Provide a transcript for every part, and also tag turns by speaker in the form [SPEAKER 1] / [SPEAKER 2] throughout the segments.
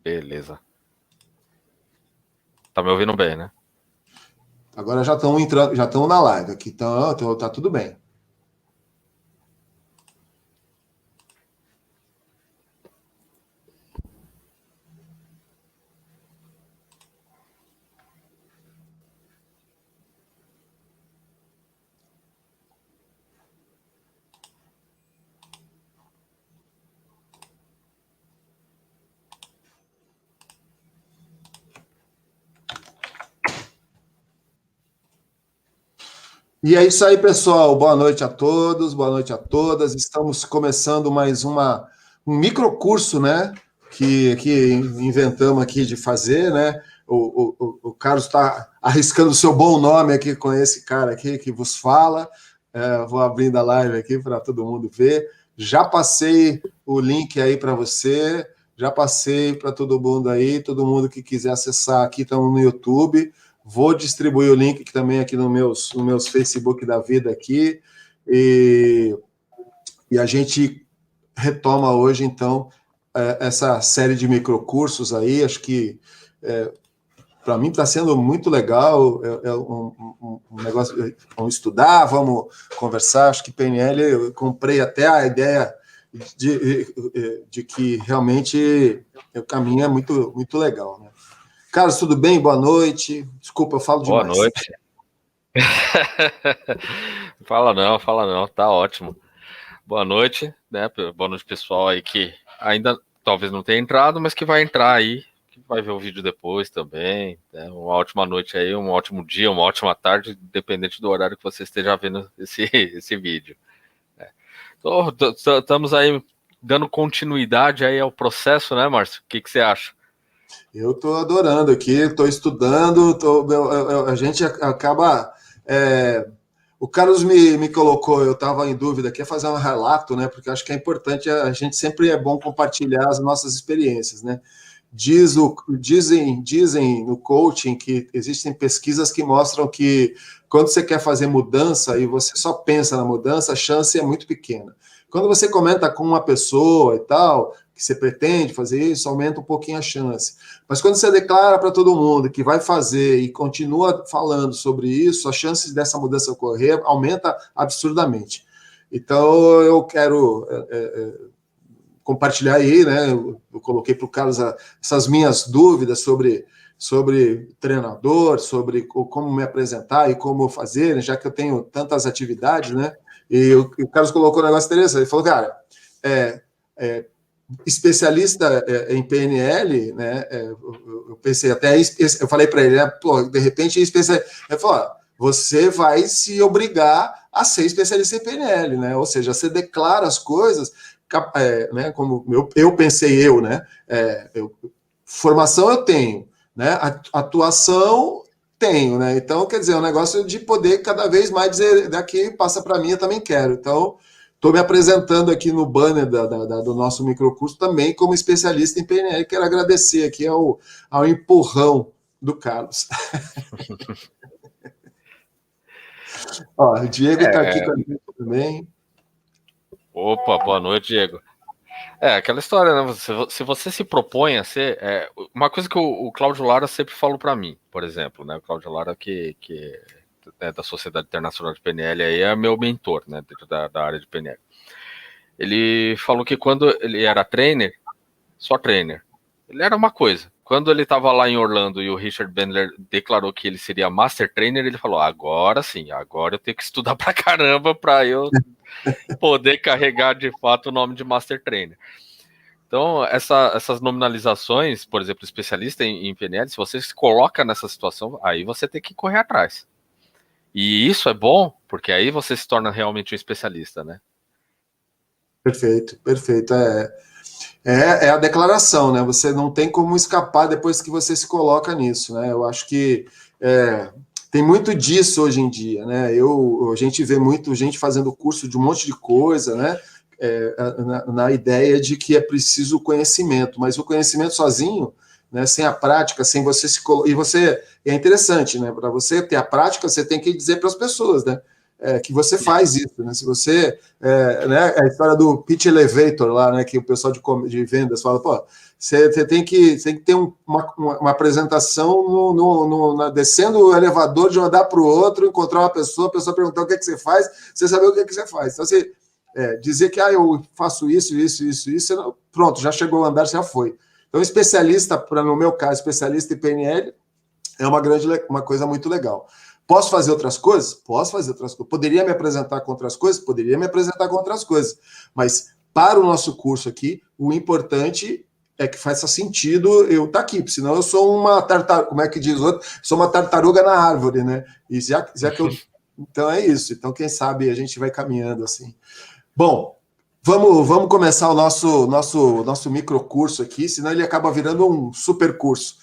[SPEAKER 1] Beleza. Tá me ouvindo bem, né?
[SPEAKER 2] Agora já estão entrando, já estão na live aqui, então tá tudo bem. E é isso aí, pessoal. Boa noite a todos, boa noite a todas. Estamos começando mais um microcurso, né? Que inventamos aqui de fazer, né? O Carlos está arriscando o seu bom nome aqui com esse cara aqui que vos fala. Vou abrindo a live aqui para todo mundo ver. Já passei o link aí para você, já passei para todo mundo que quiser acessar aqui, estamos no YouTube. Vou distribuir o link também aqui no meus Facebook da vida aqui. E a gente retoma hoje, então, essa série de microcursos aí. Acho que, para mim, está sendo muito legal. É um negócio, vamos estudar, vamos conversar. Acho que PNL, eu comprei até a ideia de que realmente o caminho é muito, muito legal, né? Carlos, tudo bem? Boa noite. Desculpa, eu falo demais.
[SPEAKER 1] Boa noite. Fala não, tá ótimo. Boa noite, né? Boa noite, pessoal aí que ainda talvez não tenha entrado, mas que vai entrar aí, que vai ver o vídeo depois também. Né? Uma ótima noite aí, um ótimo dia, uma ótima tarde, dependente do horário que você esteja vendo esse vídeo. Estamos aí dando continuidade aí ao processo, né, Márcio? O que você acha?
[SPEAKER 2] Eu estou adorando aqui, estou estudando, a gente acaba... o Carlos me colocou, eu estava em dúvida, quer fazer um relato, né? Porque acho que é importante, a gente sempre é bom compartilhar as nossas experiências, né? Dizem no coaching que existem pesquisas que mostram que quando você quer fazer mudança e você só pensa na mudança, a chance é muito pequena. Quando você comenta com uma pessoa e tal, que você pretende fazer isso, aumenta um pouquinho a chance. Mas quando você declara para todo mundo que vai fazer e continua falando sobre isso, as chances dessa mudança ocorrer aumenta absurdamente. Então, eu quero compartilhar aí, né? Eu coloquei para o Carlos essas minhas dúvidas sobre treinador, sobre como me apresentar e como fazer, já que eu tenho tantas atividades, né? E o Carlos colocou um negócio interessante. Ele falou, cara, especialista em PNL, né? Eu pensei até, eu falei para ele, né? Pô, de repente, especialista. Ele falou, você vai se obrigar a ser especialista em PNL, né? Ou seja, você declara as coisas, né? Como eu pensei, né? Formação eu tenho, né? Atuação tenho, né? Então, quer dizer, é um negócio de poder cada vez mais dizer, daqui passa para mim, eu também quero. Então, estou me apresentando aqui no banner do nosso microcurso também como especialista em PNL. Quero agradecer aqui ao empurrão do Carlos. Ó, o Diego está aqui com a gente também.
[SPEAKER 1] Opa, boa noite, Diego. Aquela história, né? Se você se propõe a ser... uma coisa que o Cláudio Lara sempre falou para mim, por exemplo, né? O Cláudio Lara, que é da Sociedade Internacional de PNL, aí é meu mentor, né? Dentro da área de PNL. Ele falou que quando ele era trainer, só trainer, ele era uma coisa. Quando ele estava lá em Orlando e o Richard Bandler declarou que ele seria Master Trainer, ele falou, agora sim, agora eu tenho que estudar pra caramba para eu poder carregar de fato o nome de Master Trainer. Então, essas nominalizações, por exemplo, especialista em PNL, se você se coloca nessa situação, aí você tem que correr atrás. E isso é bom, porque aí você se torna realmente um especialista, né?
[SPEAKER 2] Perfeito, perfeito. É a declaração, né? Você não tem como escapar depois que você se coloca nisso, né? Eu acho que tem muito disso hoje em dia, né? A gente vê muito gente fazendo curso de um monte de coisa, né? Na ideia de que é preciso conhecimento, mas o conhecimento sozinho, né? Sem a prática, sem você se colocar. E é interessante, né? Para você ter a prática, você tem que dizer para as pessoas, né? que você faz isso, né? Se você, né, a história do pitch elevator lá, né, que o pessoal de vendas fala, pô, você tem que ter uma apresentação descendo o elevador de um andar para o outro, encontrar uma pessoa, a pessoa perguntar o que você faz, você saber o que você faz. Então, você dizer que eu faço isso, pronto, já chegou o andar, já foi. Então, especialista, no meu caso, especialista em PNL, é uma coisa muito legal. Posso fazer outras coisas? Posso fazer outras coisas. Poderia me apresentar com outras coisas? Poderia me apresentar com outras coisas. Mas, para o nosso curso aqui, o importante é que faça sentido eu estar aqui, senão eu sou uma tartaruga, como é que diz o outro? Sou uma tartaruga na árvore, né? E já que eu... Então é isso. Então, quem sabe a gente vai caminhando assim. Bom, vamos começar o nosso microcurso aqui, senão ele acaba virando um super curso.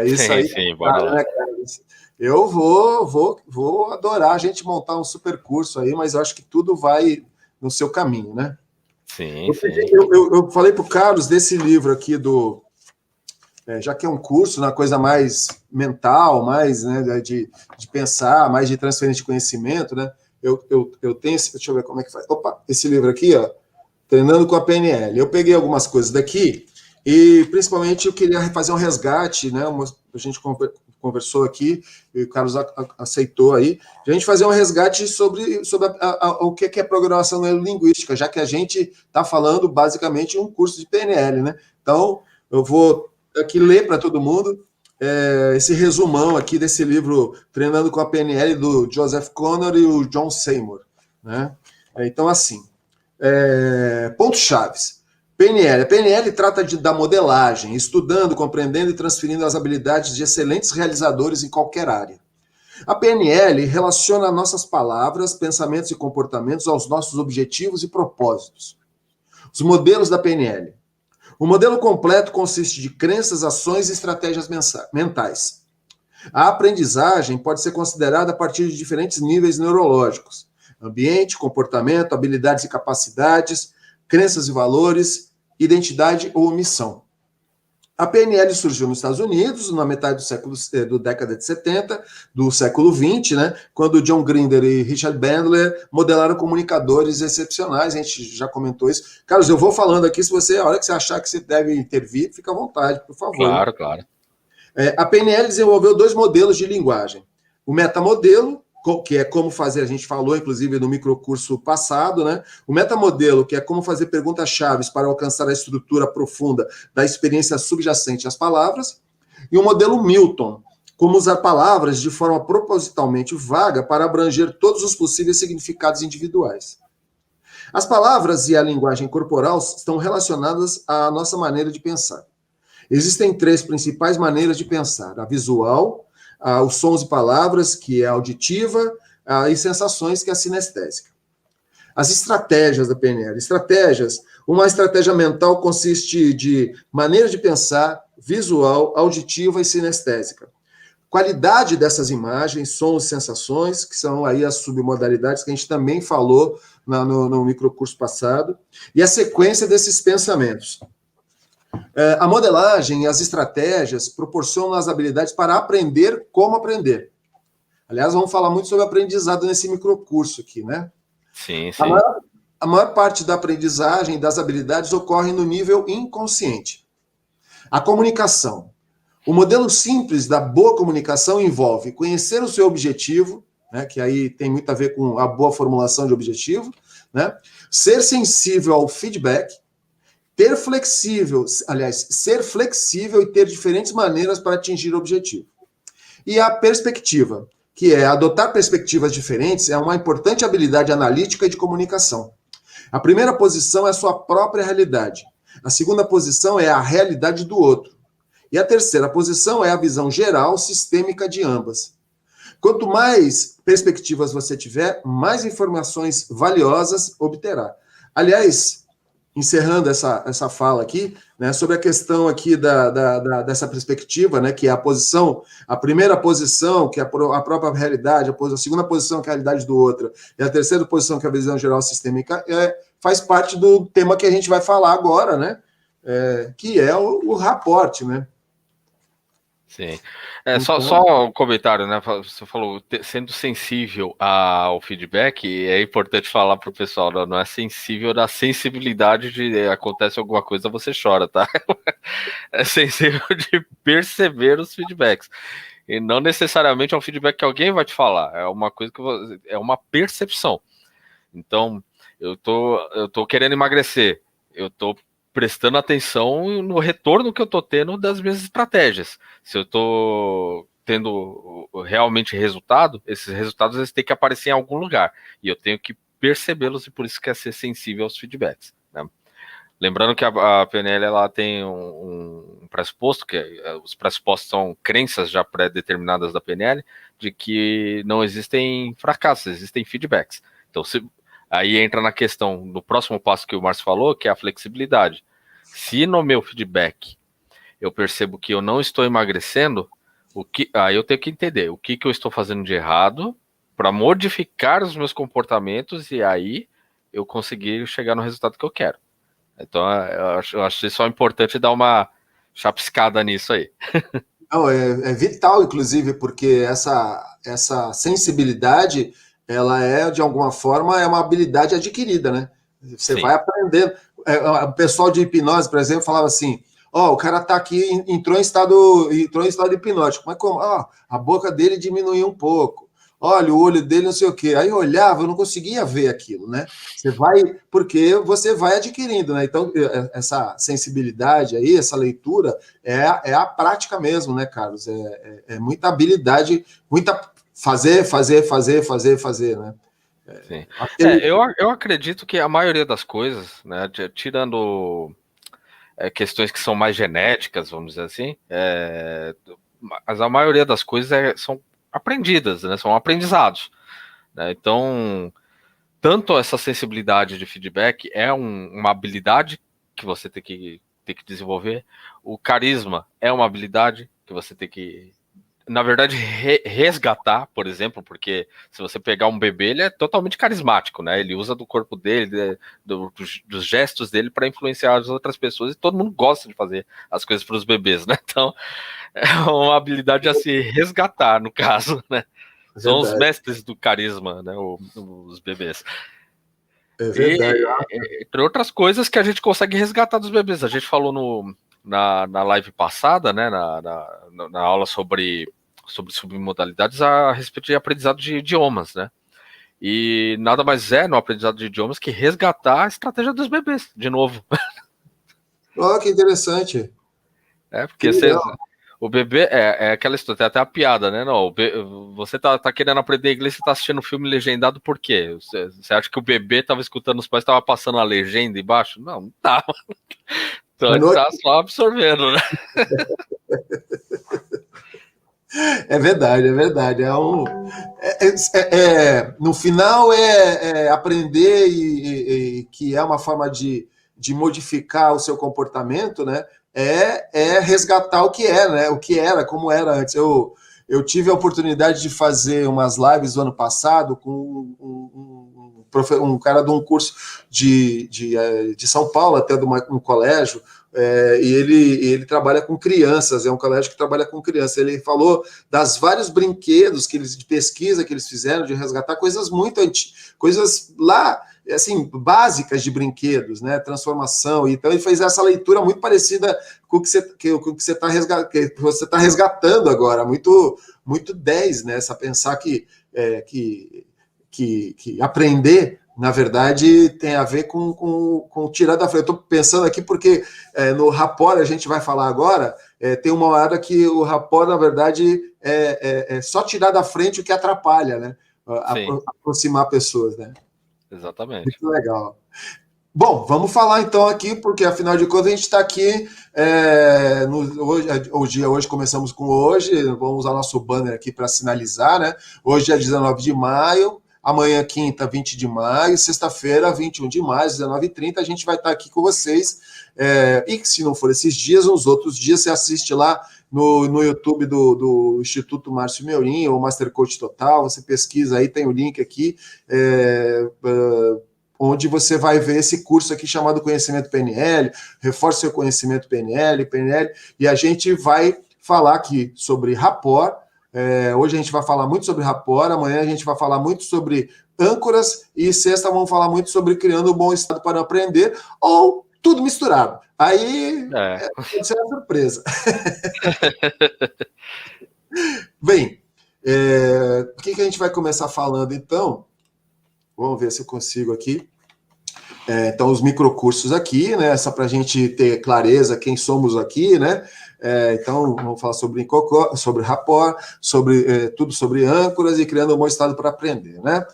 [SPEAKER 2] Isso aí.
[SPEAKER 1] Sim, bora lá.
[SPEAKER 2] Né, cara? Eu vou adorar a gente montar um super curso aí, mas eu acho que tudo vai no seu caminho, né?
[SPEAKER 1] Sim.
[SPEAKER 2] Eu falei para o Carlos desse livro aqui já que é um curso, uma coisa mais mental, mais, né, de pensar, mais de transferência de conhecimento, né? Eu tenho esse, deixa eu ver como é que faz. Opa, esse livro aqui, ó, Treinando com a PNL. Eu peguei algumas coisas daqui e, principalmente, eu queria fazer um resgate, né? A gente conversou aqui e o Carlos aceitou aí, a gente fazer um resgate sobre o que é programação neurolinguística, já que a gente está falando basicamente um curso de PNL, né? Então, eu vou aqui ler para todo mundo esse resumão aqui desse livro Treinando com a PNL, do Joseph Connor e o John Seymour, né? Então, assim, pontos-chaves. PNL. A PNL trata da modelagem, estudando, compreendendo e transferindo as habilidades de excelentes realizadores em qualquer área. A PNL relaciona nossas palavras, pensamentos e comportamentos aos nossos objetivos e propósitos. Os modelos da PNL. O modelo completo consiste de crenças, ações e estratégias mentais. A aprendizagem pode ser considerada a partir de diferentes níveis neurológicos: ambiente, comportamento, habilidades e capacidades, crenças e valores, identidade ou missão. A PNL surgiu nos Estados Unidos na metade do década de 70, do século 20, né, quando John Grinder e Richard Bandler modelaram comunicadores excepcionais. A gente já comentou isso. Carlos, eu vou falando aqui, a hora que você achar que você deve intervir, fica à vontade, por favor.
[SPEAKER 1] Claro.
[SPEAKER 2] A PNL desenvolveu 2 modelos de linguagem. O metamodelo, que é como fazer, a gente falou, inclusive, no microcurso passado, né? O metamodelo, que é como fazer perguntas-chave para alcançar a estrutura profunda da experiência subjacente às palavras. E o modelo Milton, como usar palavras de forma propositalmente vaga para abranger todos os possíveis significados individuais. As palavras e a linguagem corporal estão relacionadas à nossa maneira de pensar. Existem 3 principais maneiras de pensar: a visual, os sons e palavras, que é a auditiva, e sensações, que é a sinestésica. As estratégias da PNL. Uma estratégia mental consiste de maneira de pensar, visual, auditiva e sinestésica. Qualidade dessas imagens, sons e sensações, que são aí as submodalidades que a gente também falou no microcurso passado, e a sequência desses pensamentos. A modelagem e as estratégias proporcionam as habilidades para aprender como aprender. Aliás, vamos falar muito sobre aprendizado nesse microcurso aqui, né?
[SPEAKER 1] Sim.
[SPEAKER 2] A maior parte da aprendizagem e das habilidades ocorre no nível inconsciente. A comunicação. O modelo simples da boa comunicação envolve conhecer o seu objetivo, né, que aí tem muito a ver com a boa formulação de objetivo, né? Ser sensível ao feedback, ser flexível e ter diferentes maneiras para atingir o objetivo. E a perspectiva, que é adotar perspectivas diferentes, é uma importante habilidade analítica e de comunicação. A primeira posição é a sua própria realidade. A segunda posição é a realidade do outro. E a terceira posição é a visão geral, sistêmica de ambas. Quanto mais perspectivas você tiver, mais informações valiosas obterá. Aliás, encerrando essa fala aqui, né, sobre a questão aqui dessa perspectiva, né, que é a primeira posição, que é a própria realidade, a segunda posição, que é a realidade do outro, e a terceira posição, que é a visão geral sistêmica, faz parte do tema que a gente vai falar agora, né, que é o rapport, né.
[SPEAKER 1] Sim.
[SPEAKER 2] Então,
[SPEAKER 1] Só um comentário, né? Você falou sendo sensível ao feedback, é importante falar para o pessoal, não é sensível da sensibilidade de acontece alguma coisa, você chora, tá? É sensível de perceber os feedbacks. E não necessariamente é um feedback que alguém vai te falar, é uma coisa que é uma percepção. Então, eu tô querendo emagrecer, eu tô prestando atenção no retorno que eu tô tendo das minhas estratégias. Se eu tô tendo realmente resultado, esses resultados eles têm que aparecer em algum lugar e eu tenho que percebê-los e por isso que é ser sensível aos feedbacks, né? Lembrando que a PNL ela tem um pressuposto, que os pressupostos são crenças já pré-determinadas da PNL, de que não existem fracassos, existem feedbacks. Então, aí entra na questão do próximo passo que o Márcio falou, que é a flexibilidade. Se no meu feedback eu percebo que eu não estou emagrecendo, aí eu tenho que entender o que eu estou fazendo de errado para modificar os meus comportamentos e aí eu conseguir chegar no resultado que eu quero. Então, eu acho só importante dar uma chapiscada nisso aí.
[SPEAKER 2] não, é vital, inclusive, porque essa sensibilidade, ela é, de alguma forma, é uma habilidade adquirida, né? Você vai
[SPEAKER 1] Sim,
[SPEAKER 2] aprendendo. O pessoal de hipnose, por exemplo, falava assim: ó, o cara tá aqui, entrou em estado hipnótico, mas como? Ó, a boca dele diminuiu um pouco. Olha, o olho dele não sei o quê. Aí eu olhava, eu não conseguia ver aquilo, né? Você vai, porque você vai adquirindo, né? Então, essa sensibilidade aí, essa leitura, é a prática mesmo, né, Carlos? É muita habilidade, muita fazer, né?
[SPEAKER 1] sim.
[SPEAKER 2] Aquele,
[SPEAKER 1] Eu acredito que a maioria das coisas, né, tirando questões que são mais genéticas, vamos dizer assim, mas a maioria das coisas são aprendidas, né, são aprendizados, né? Então, tanto essa sensibilidade de feedback é uma habilidade que você tem que desenvolver, o carisma é uma habilidade que você tem que, na verdade, resgatar, por exemplo, porque se você pegar um bebê, ele é totalmente carismático, né? Ele usa do corpo dele, dos gestos dele para influenciar as outras pessoas e todo mundo gosta de fazer as coisas para os bebês, né? Então, é uma habilidade a se resgatar, no caso, né?
[SPEAKER 2] é
[SPEAKER 1] São os
[SPEAKER 2] verdade,
[SPEAKER 1] mestres do carisma, né? Os bebês.
[SPEAKER 2] é verdade.
[SPEAKER 1] E, entre outras coisas que a gente consegue resgatar dos bebês. A gente falou na live passada, né? Na aula sobre submodalidades a respeito de aprendizado de idiomas, né? E nada mais é no aprendizado de idiomas que resgatar a estratégia dos bebês, de novo.
[SPEAKER 2] Olha que interessante. Que
[SPEAKER 1] Porque
[SPEAKER 2] legal.
[SPEAKER 1] o bebê é aquela história, tem até a piada, né? Não, você tá querendo aprender inglês, você tá assistindo um filme legendado por quê? Você acha que o bebê tava escutando os pais, tava passando a legenda embaixo? Não, não tava. Então
[SPEAKER 2] Boa
[SPEAKER 1] ele
[SPEAKER 2] noite.
[SPEAKER 1] tá só absorvendo, né?
[SPEAKER 2] É verdade, é verdade. No final é aprender e que é uma forma de modificar o seu comportamento, né? É resgatar o que é, né? O que era, como era antes. Eu tive a oportunidade de fazer umas lives no ano passado com um cara de um curso de São Paulo, até de um colégio, e ele trabalha com crianças, é um colégio que trabalha com crianças. Ele falou das vários brinquedos de pesquisa que eles fizeram, de resgatar coisas muito antigas, coisas lá, assim, básicas de brinquedos, né? Transformação. Então ele fez essa leitura muito parecida com o que você está resgatando agora, muito 10, né? Essa pensar que aprender, na verdade, tem a ver com tirar da frente. Eu estou pensando aqui porque no rapport, a gente vai falar agora, tem uma hora que o rapport, na verdade, é só tirar da frente o que atrapalha, né?
[SPEAKER 1] Sim,
[SPEAKER 2] Aproximar pessoas, né?
[SPEAKER 1] exatamente.
[SPEAKER 2] Muito legal. Bom, vamos falar então aqui, porque afinal de contas a gente está aqui. Hoje começamos com hoje, vamos usar nosso banner aqui para sinalizar, né? Hoje é 19 de maio, amanhã, quinta, 20 de maio, sexta-feira, 21 de maio, 19h30, a gente vai estar aqui com vocês. E se não for esses dias, nos outros dias, você assiste lá no YouTube do Instituto Márcio Meurin, ou Master Coach Total, você pesquisa aí, tem o link aqui. Onde você vai ver esse curso aqui chamado Conhecimento PNL, reforça seu conhecimento PNL, e a gente vai falar aqui sobre rapport. Hoje a gente vai falar muito sobre rapport, amanhã a gente vai falar muito sobre âncoras e sexta vamos falar muito sobre criando um bom estado para aprender, ou tudo misturado. Aí pode ser uma surpresa. Bem, o que a gente vai começar falando então? Vamos ver se eu consigo aqui. Então, os microcursos aqui, né? Só para a gente ter clareza quem somos aqui, né? Então, vamos falar sobre rapport, tudo sobre âncoras e criando um bom estado para aprender, né?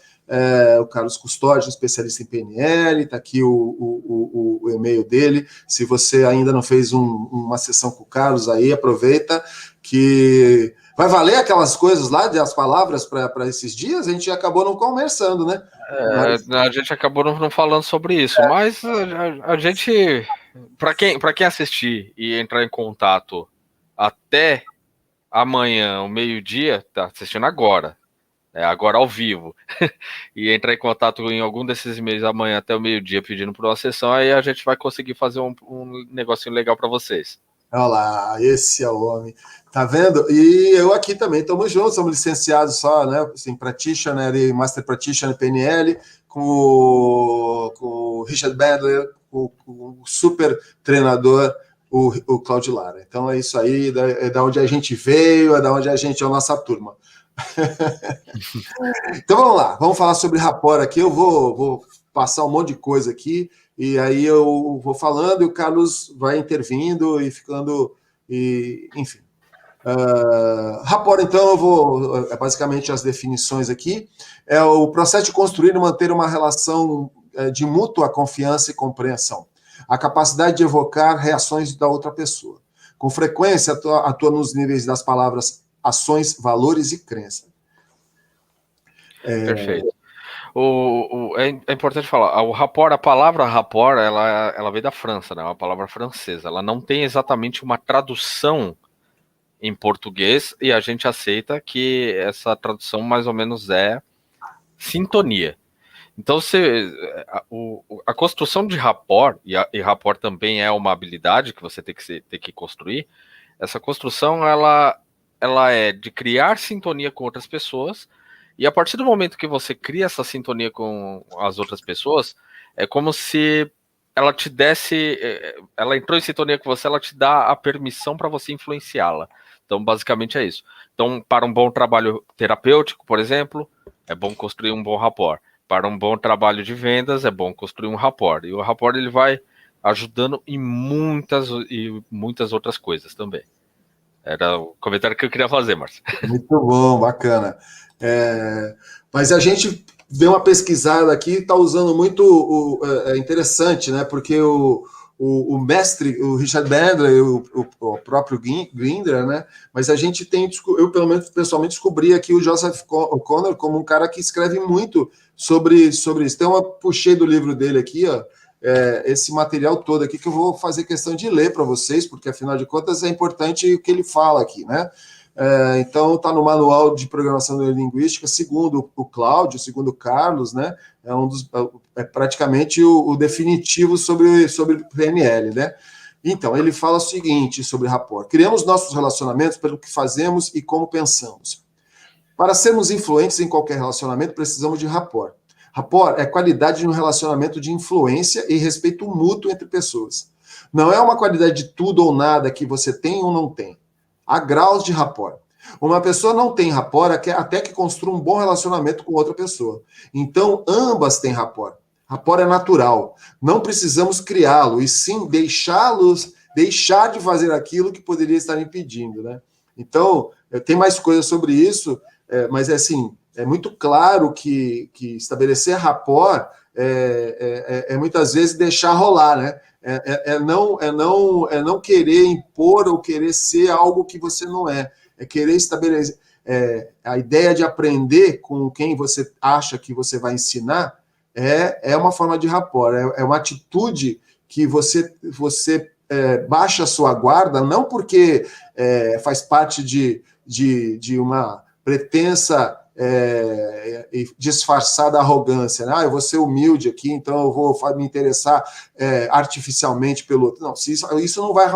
[SPEAKER 2] O Carlos Custódio, especialista em PNL, está aqui o e-mail dele. Se você ainda não fez uma sessão com o Carlos aí, aproveita que vai valer aquelas coisas lá, as palavras para esses dias, a gente acabou não conversando, né?
[SPEAKER 1] A gente acabou não falando sobre isso, mas a gente, para quem assistir e entrar em contato até amanhã, o meio-dia, tá assistindo agora, agora ao vivo, e entrar em contato em algum desses e-mails amanhã até o meio-dia pedindo por uma sessão, aí a gente vai conseguir fazer um negocinho legal para vocês.
[SPEAKER 2] Olha lá, esse é o homem. Tá vendo? E eu aqui também, estamos juntos, somos licenciados só, né? Assim, Practitioner e Master Practitioner PNL, com o Richard Bandler, o super treinador, o Claudio Lara. Então é isso aí, é da onde a gente veio, é da onde a gente é a nossa turma. Então vamos lá, vamos falar sobre rapport aqui. Eu vou passar um monte de coisa aqui, e aí eu vou falando e o Carlos vai intervindo e ficando, enfim. Rapport, então, eu vou, basicamente as definições aqui, é o processo de construir e manter uma relação de mútua confiança e compreensão. A capacidade de evocar reações da outra pessoa. Com frequência, atua nos níveis das palavras ações, valores e crença.
[SPEAKER 1] Perfeito. É importante falar, a palavra rapport, ela veio da França, né? É uma palavra francesa. Ela não tem exatamente uma tradução em português e a gente aceita que essa tradução mais ou menos é sintonia. Então, a construção de rapport, e rapport também é uma habilidade que você tem que construir, essa construção, ela é de criar sintonia com outras pessoas, e a partir do momento que você cria essa sintonia com as outras pessoas, é como se ela te desse, ela entrou em sintonia com você, ela te dá a permissão para você influenciá-la. Então, basicamente é isso. Então, para um bom trabalho terapêutico, por exemplo, é bom construir um bom rapport. Para um bom trabalho de vendas, é bom construir um rapport. E o rapport, ele vai ajudando em muitas outras coisas também. Era o comentário que eu queria fazer, Márcio.
[SPEAKER 2] Muito bom, bacana. Mas a gente deu uma pesquisada aqui, está usando muito, interessante, né? Porque o mestre, o Richard Bandler, o próprio Grinder, né? Mas a gente eu pelo menos pessoalmente descobri aqui o Joseph O'Connor como um cara que escreve muito sobre isso. Então eu puxei do livro dele aqui, ó, esse material todo aqui que eu vou fazer questão de ler para vocês, porque afinal de contas é importante o que ele fala aqui, né? Então está no manual de programação neurolinguística, segundo o Cláudio, segundo o Carlos, né? É praticamente o definitivo sobre PNL, né? Então, ele fala o seguinte sobre rapport: criamos nossos relacionamentos pelo que fazemos e como pensamos. Para sermos influentes em qualquer relacionamento, precisamos de rapport. Rapport é qualidade de um relacionamento de influência e respeito mútuo entre pessoas. Não é uma qualidade de tudo ou nada que você tem ou não tem. Há graus de rapport. Uma pessoa não tem rapport até que construa um bom relacionamento com outra pessoa. Então, ambas têm rapport. Rapport é natural. Não precisamos criá-lo, e sim deixar de fazer aquilo que poderia estar impedindo, né? Então, tem mais coisas sobre isso, mas assim, é muito claro que estabelecer rapport muitas vezes deixar rolar, né? Não querer impor ou querer ser algo que você não é. É querer estabelecer. A ideia de aprender com quem você acha que você vai ensinar é uma forma de rapport, é uma atitude que você baixa a sua guarda, não porque faz parte de uma pretensa disfarçada arrogância, né? Eu vou ser humilde aqui, então eu vou me interessar artificialmente pelo outro. Não, isso não vai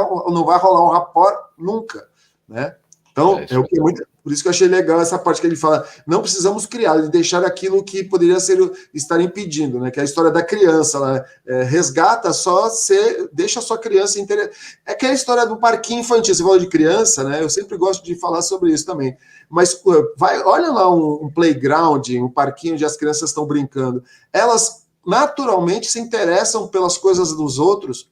[SPEAKER 2] rolar um rapport nunca. né? Então, é o que é muito, por isso que eu achei legal essa parte que ele fala, não precisamos criar, ele deixar aquilo que poderia estar impedindo, né? Que é a história da criança, né? Resgata deixa a sua criança interessada. É que é a história do parquinho infantil, você falou de criança, né? Eu sempre gosto de falar sobre isso também. Mas olha lá um playground, um parquinho onde as crianças estão brincando. Elas naturalmente se interessam pelas coisas dos outros,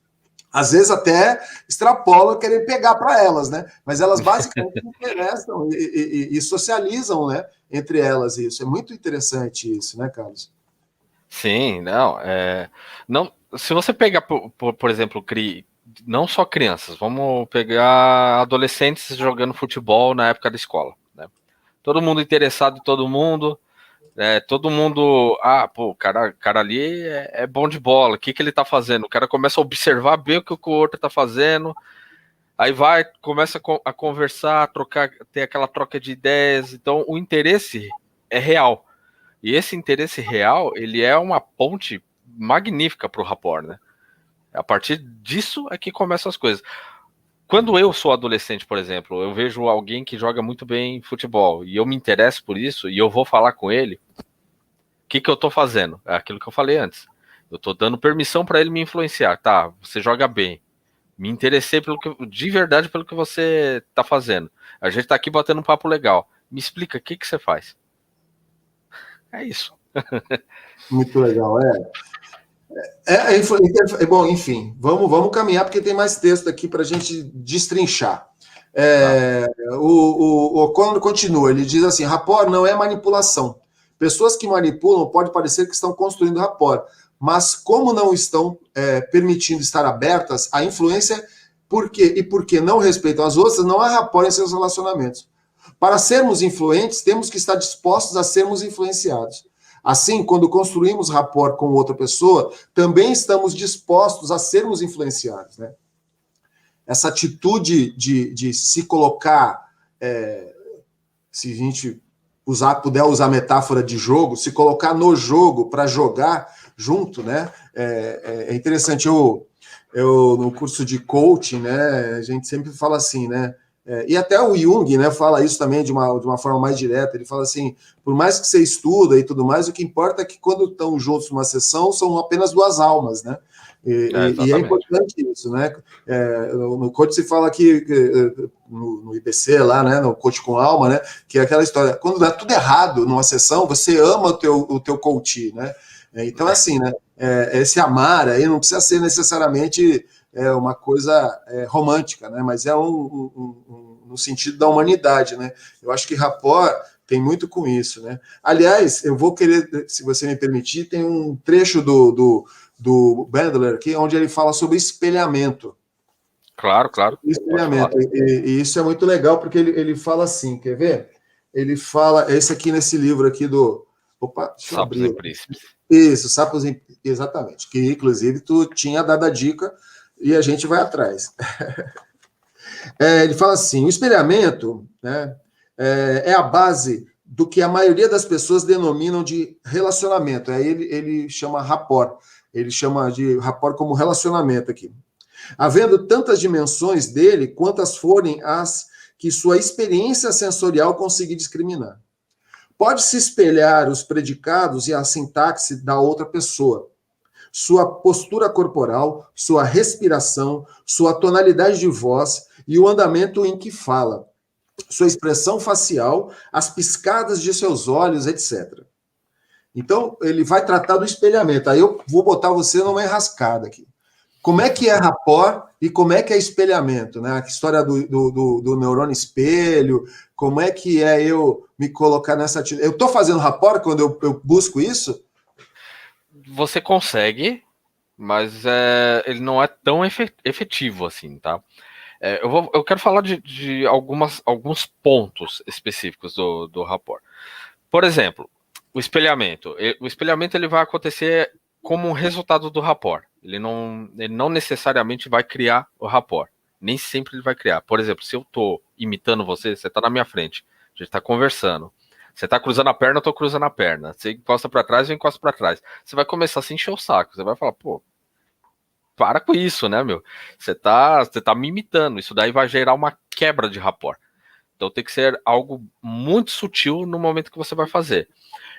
[SPEAKER 2] às vezes até extrapolam querer pegar para elas, né? Mas elas basicamente se interessam e socializam, né? Entre elas, isso. É muito interessante isso, né, Carlos?
[SPEAKER 1] Sim, não. Se você pegar, por exemplo, não só crianças, vamos pegar adolescentes jogando futebol na época da escola, né? Todo mundo interessado em todo mundo. Todo mundo, o cara ali é bom de bola, o que ele tá fazendo? O cara começa a observar bem o que o outro tá fazendo, aí começa a conversar, a trocar, ter aquela troca de ideias, então o interesse é real. E esse interesse real, ele é uma ponte magnífica para o rapport, né? A partir disso é que começam as coisas. Quando eu sou adolescente, por exemplo, eu vejo alguém que joga muito bem futebol e eu me interesso por isso e eu vou falar com ele, o que eu tô fazendo? É aquilo que eu falei antes. Eu tô dando permissão para ele me influenciar. Tá, você joga bem. Me interessei de verdade pelo que você tá fazendo. A gente tá aqui batendo um papo legal. Me explica, o que você faz? É isso.
[SPEAKER 2] Muito legal, bom, enfim, vamos caminhar, porque tem mais texto aqui para a gente destrinchar. O O'Connor continua, ele diz assim, rapport não é manipulação. Pessoas que manipulam pode parecer que estão construindo rapport, mas como não estão permitindo estar abertas à influência, porque não respeitam as outras, não há rapport em seus relacionamentos. Para sermos influentes, temos que estar dispostos a sermos influenciados. Assim, quando construímos rapport com outra pessoa, também estamos dispostos a sermos influenciados, né? Essa atitude de se colocar, se a gente puder usar a metáfora de jogo, se colocar no jogo para jogar junto, né? É interessante. Eu, no curso de coaching, né, a gente sempre fala assim, né? E até o Jung, né, fala isso também de uma forma mais direta. Ele fala assim: por mais que você estuda e tudo mais, o que importa é que quando estão juntos numa sessão são apenas duas almas, né? E é importante isso, né? No coach se fala que no IBC lá, né, no coach com alma, né, que é aquela história, quando dá tudo errado numa sessão, você ama o teu coach, né? Então, assim, né, esse amar aí não precisa ser necessariamente uma coisa romântica, né? Mas é no sentido da humanidade, né? Eu acho que rapport tem muito com isso, né? Aliás, eu vou querer, se você me permitir, tem um trecho do Bandler aqui, onde ele fala sobre espelhamento.
[SPEAKER 1] Claro.
[SPEAKER 2] Espelhamento. E isso é muito legal, porque ele fala assim, quer ver? Ele fala, esse aqui nesse livro aqui do... Opa, deixa eu abrir.
[SPEAKER 1] Sapos e Príncipes.
[SPEAKER 2] Isso, Sapos e... Exatamente. Que, inclusive, tu tinha dado a dica e a gente vai atrás. Ele fala assim, o espelhamento, né, é a base do que a maioria das pessoas denominam de relacionamento. Aí ele chama rapport. Ele chama de rapport como relacionamento aqui. Havendo tantas dimensões dele, quantas forem as que sua experiência sensorial conseguir discriminar. Pode-se espelhar os predicados e a sintaxe da outra pessoa, sua postura corporal, sua respiração, sua tonalidade de voz e o andamento em que fala, sua expressão facial, as piscadas de seus olhos, etc. Então, ele vai tratar do espelhamento. Aí eu vou botar você numa enrascada aqui. Como é que é rapport e como é que é espelhamento, né? A história do neurônio espelho, como é que é eu me colocar nessa atitude? Eu estou fazendo rapport quando eu busco isso?
[SPEAKER 1] Você consegue, mas ele não é tão efetivo assim, tá? Eu quero falar de alguns pontos específicos do rapport. Por exemplo, o espelhamento. O espelhamento ele vai acontecer como um resultado do rapport. Ele não necessariamente vai criar o rapport. Nem sempre ele vai criar. Por exemplo, se eu estou imitando você está na minha frente, a gente está conversando. Você está cruzando a perna, eu estou cruzando a perna. Você encosta para trás, eu encosto para trás. Você vai começar a se encher o saco. Você vai falar, pô, para com isso, né, meu? Você tá me imitando. Isso daí vai gerar uma quebra de rapport. Então tem que ser algo muito sutil no momento que você vai fazer.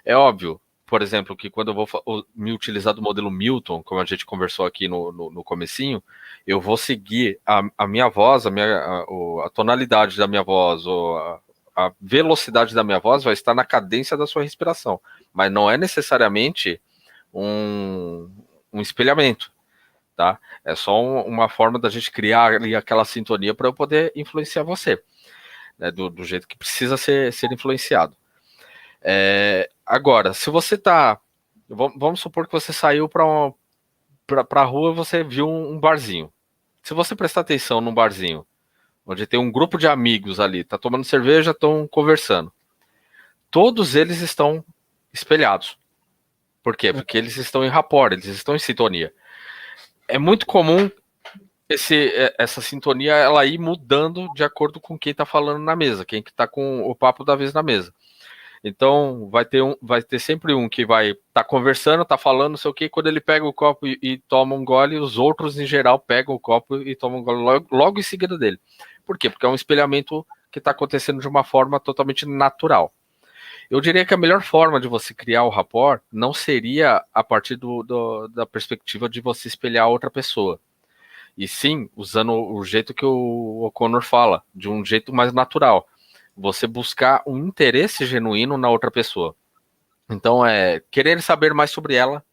[SPEAKER 1] É óbvio, por exemplo, que quando eu vou me utilizar do modelo Milton, como a gente conversou aqui no comecinho, eu vou seguir a minha voz, a tonalidade da minha voz, ou a velocidade da minha voz vai estar na cadência da sua respiração, mas não é necessariamente um espelhamento, tá? É só uma forma da gente criar ali aquela sintonia para eu poder influenciar você, né, do jeito que precisa ser influenciado. Agora, se você tá... Vamos supor que você saiu para a rua e você viu um barzinho. Se você prestar atenção num barzinho, onde tem um grupo de amigos ali, tá tomando cerveja, estão conversando. Todos eles estão espelhados. Por quê? Porque eles estão em rapport, eles estão em sintonia. É muito comum essa sintonia ela ir mudando de acordo com quem está falando na mesa, quem está com o papo da vez na mesa. Então vai ter sempre um que vai estar conversando, tá falando, não sei o que, quando ele pega o copo e toma um gole, os outros em geral pegam o copo e tomam um gole logo em seguida dele. Por quê? Porque é um espelhamento que está acontecendo de uma forma totalmente natural. Eu diria que a melhor forma de você criar o rapport não seria a partir da perspectiva de você espelhar outra pessoa. E sim, usando o jeito que o O'Connor fala, de um jeito mais natural. Você buscar um interesse genuíno na outra pessoa. Então, querer saber mais sobre ela,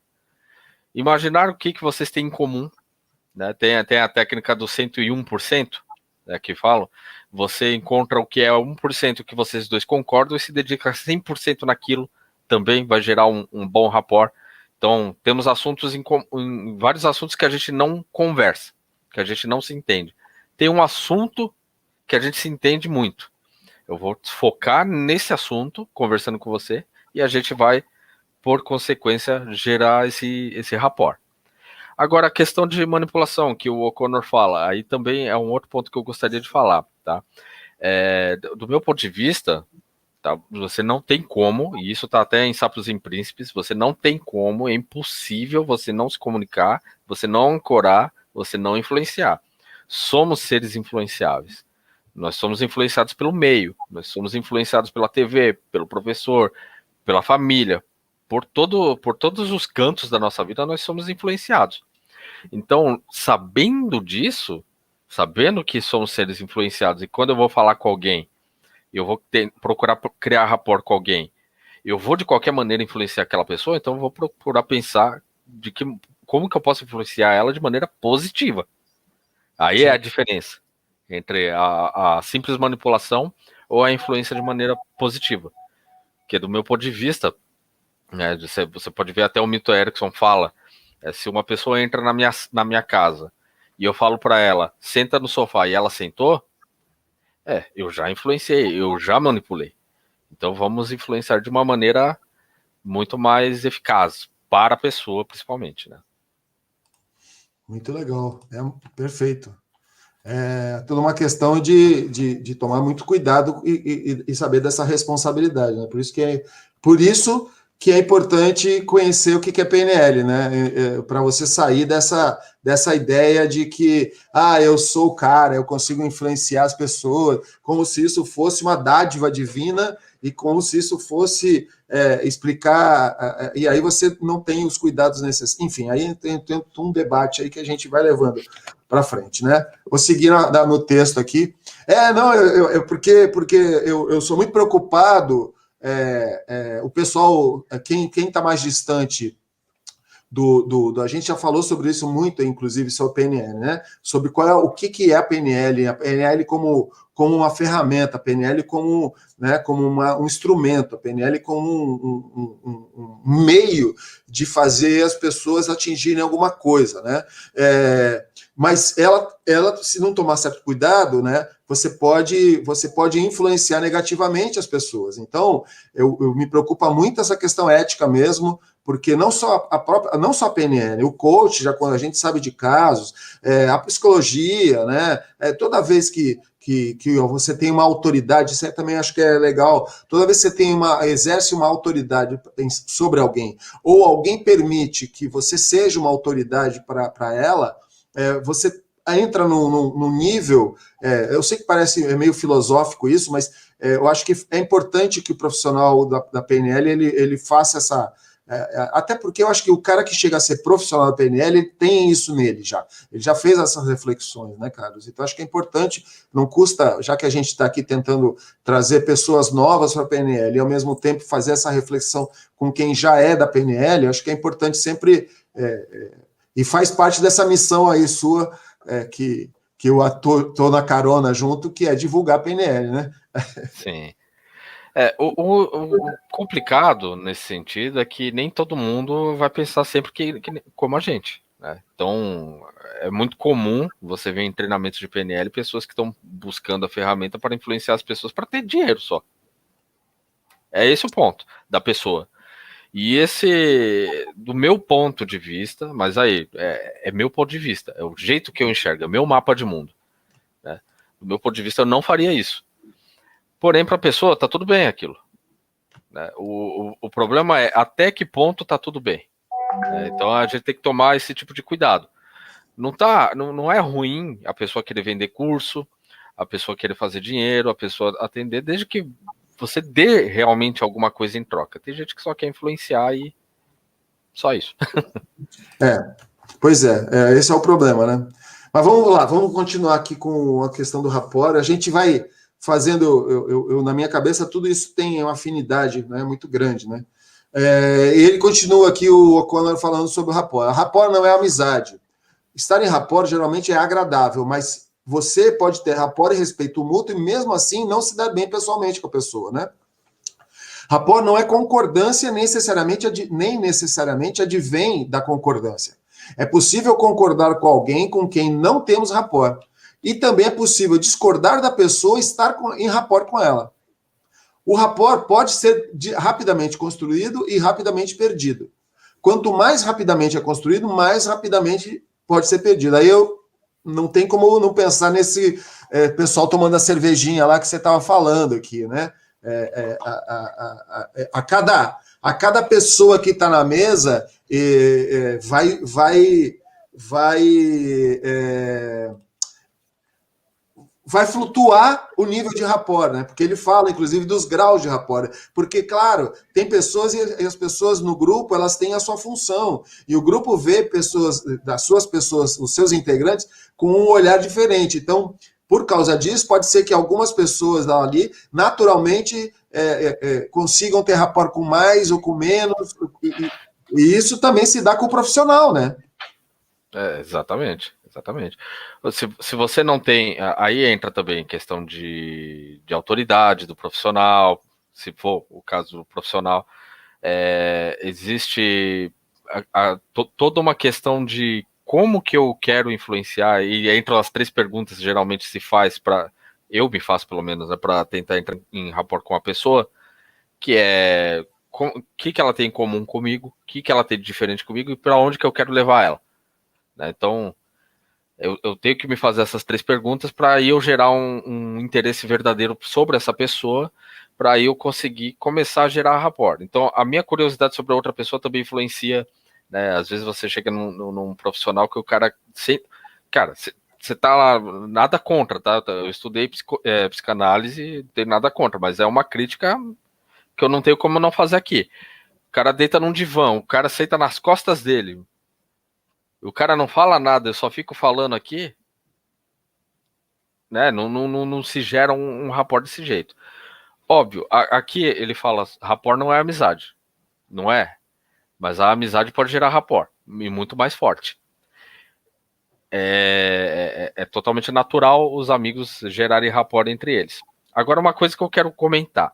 [SPEAKER 1] imaginar o que vocês têm em comum, né? Tem a técnica do 101%, né, que falam, você encontra o que é 1% que vocês dois concordam e se dedica 100% naquilo, também vai gerar um bom rapport. Então, temos assuntos em vários assuntos que a gente não conversa, que a gente não se entende. Tem um assunto que a gente se entende muito. Eu vou focar nesse assunto, conversando com você, e a gente vai, por consequência, gerar esse rapport. Agora, a questão de manipulação, que o O'Connor fala, aí também é um outro ponto que eu gostaria de falar, tá? Do meu ponto de vista, tá, você não tem como, e isso está até em Sapos e Príncipes, você não tem como, é impossível você não se comunicar, você não ancorar, você não influenciar. Somos seres influenciáveis. Nós somos influenciados pelo meio, nós somos influenciados pela TV, pelo professor, pela família, por todos os cantos da nossa vida nós somos influenciados. Então, sabendo disso, sabendo que somos seres influenciados, e quando eu vou falar com alguém, eu vou procurar criar rapport com alguém, eu vou de qualquer maneira influenciar aquela pessoa, então eu vou procurar pensar como que eu posso influenciar ela de maneira positiva. Aí é a diferença entre a simples manipulação ou a influência de maneira positiva. Que do meu ponto de vista, né, você pode ver até o Milton Erickson fala, se uma pessoa entra na minha casa e eu falo para ela, senta no sofá, e ela sentou, eu já influenciei, eu já manipulei. Então vamos influenciar de uma maneira muito mais eficaz, para a pessoa principalmente, né?
[SPEAKER 2] Muito legal, perfeito. Toda uma questão de tomar muito cuidado e saber dessa responsabilidade, né? Por isso que é importante conhecer o que é PNL, né? Para você sair dessa ideia de que eu sou o cara, eu consigo influenciar as pessoas, como se isso fosse uma dádiva divina e como se isso fosse explicar, e aí você não tem os cuidados necessários. Enfim, aí tem um debate aí que a gente vai levando para frente, né? Vou seguir no texto aqui. Porque eu sou muito preocupado, o pessoal, quem está mais distante a gente já falou sobre isso muito, inclusive, sobre a PNL, né? Sobre o que é a PNL, como uma ferramenta, a PNL como um instrumento, a PNL como um meio de fazer as pessoas atingirem alguma coisa, né? Mas ela, se não tomar certo cuidado, né, você pode influenciar negativamente as pessoas. Então, eu me preocupa muito essa questão ética mesmo, porque não só a PNL, o coach, já quando a gente sabe de casos, a psicologia, né? Toda vez que você tem uma autoridade, isso aí também acho que é legal. Toda vez que você exerce uma autoridade sobre alguém, ou alguém permite que você seja uma autoridade para ela, você entra num nível, eu sei que parece meio filosófico isso, mas eu acho que é importante que o profissional da PNL ele faça essa. Até porque eu acho que o cara que chega a ser profissional da PNL ele tem isso nele já. Ele já fez essas reflexões, né, Carlos? Então acho que é importante, não custa, já que a gente está aqui tentando trazer pessoas novas para a PNL e ao mesmo tempo fazer essa reflexão com quem já é da PNL, acho que é importante sempre. E faz parte dessa missão aí sua, que eu estou na carona junto, que é divulgar a PNL, né?
[SPEAKER 1] Sim. O complicado nesse sentido é que nem todo mundo vai pensar sempre como a gente, né? Então, é muito comum você ver em treinamentos de PNL pessoas que estão buscando a ferramenta para influenciar as pessoas para ter dinheiro só. É esse o ponto da pessoa. E esse, do meu ponto de vista, mas aí, é meu ponto de vista, é o jeito que eu enxergo, é o meu mapa de mundo, né? Do meu ponto de vista, eu não faria isso. Porém, para a pessoa, tá tudo bem aquilo. Né? O problema é até que ponto tá tudo bem. Né? Então a gente tem que tomar esse tipo de cuidado. Não é ruim a pessoa querer vender curso, a pessoa querer fazer dinheiro, a pessoa atender, desde que você dê realmente alguma coisa em troca. Tem gente que só quer influenciar e só isso.
[SPEAKER 2] Pois esse é o problema, né? Mas vamos lá, vamos continuar aqui com a questão do rapport. A gente vai fazendo, na minha cabeça, tudo isso tem uma afinidade, né, muito grande, né? E ele continua aqui, o O'Connor, falando sobre o rapport. Rapport não é amizade. Estar em rapport geralmente é agradável, mas você pode ter rapport e respeito mútuo e mesmo assim não se dar bem pessoalmente com a pessoa, né? Rapport não é concordância nem necessariamente advém da concordância. É possível concordar com alguém com quem não temos rapport. E também é possível discordar da pessoa e estar em rapport com ela. O rapport pode ser rapidamente construído e rapidamente perdido. Quanto mais rapidamente é construído, mais rapidamente pode ser perdido. Aí eu não tem como não pensar nesse pessoal tomando a cervejinha lá que você estava falando aqui, né? A cada pessoa que está na mesa vai flutuar o nível de rapport, né? Porque ele fala, inclusive, dos graus de rapport. Porque, claro, tem pessoas e as pessoas no grupo, elas têm a sua função. E o grupo vê pessoas, das suas pessoas, os seus integrantes, com um olhar diferente. Então, por causa disso, pode ser que algumas pessoas ali, naturalmente, consigam ter rapport com mais ou com menos. E isso também se dá com o profissional, né?
[SPEAKER 1] Exatamente. Se você não tem, aí entra também questão de autoridade do profissional, se for o caso do profissional, existe toda uma questão de como que eu quero influenciar, e entre as 3 perguntas geralmente se faz eu me faço pelo menos, né, para tentar entrar em rapport com a pessoa, que é o que ela tem em comum comigo, o que ela tem de diferente comigo e para onde que eu quero levar ela. Né? Então, eu tenho que me fazer essas 3 perguntas para eu gerar um interesse verdadeiro sobre essa pessoa, para eu conseguir começar a gerar rapport. Então, a minha curiosidade sobre a outra pessoa também influencia, né? Às vezes você chega num profissional que o cara... Cara, você tá lá, nada contra, tá? Eu estudei psicanálise, não tenho nada contra, mas é uma crítica que eu não tenho como não fazer aqui. O cara deita num divã, o cara senta nas costas dele, o cara não fala nada, eu só fico falando aqui, né? Não se gera um rapport desse jeito. Óbvio, aqui ele fala, rapport não é amizade. Não é? Mas a amizade pode gerar rapport, e muito mais forte. É totalmente natural os amigos gerarem rapport entre eles. Agora, uma coisa que eu quero comentar.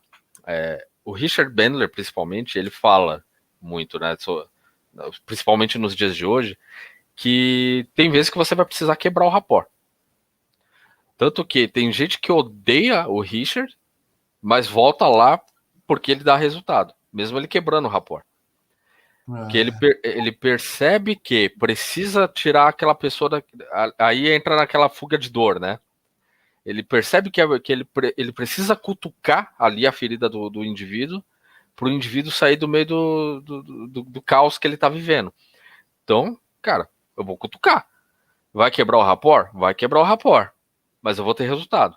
[SPEAKER 1] O Richard Bandler, principalmente, ele fala muito, né? Principalmente nos dias de hoje, que tem vezes que você vai precisar quebrar o rapport. Tanto que tem gente que odeia o Richard, mas volta lá porque ele dá resultado, mesmo ele quebrando o rapport. Que ele percebe que precisa tirar aquela pessoa aí entra naquela fuga de dor, né? Ele percebe que ele precisa cutucar ali a ferida do indivíduo para o indivíduo sair do meio do caos que ele está vivendo. Então, cara, eu vou cutucar. Vai quebrar o rapport? Vai quebrar o rapport. Mas eu vou ter resultado.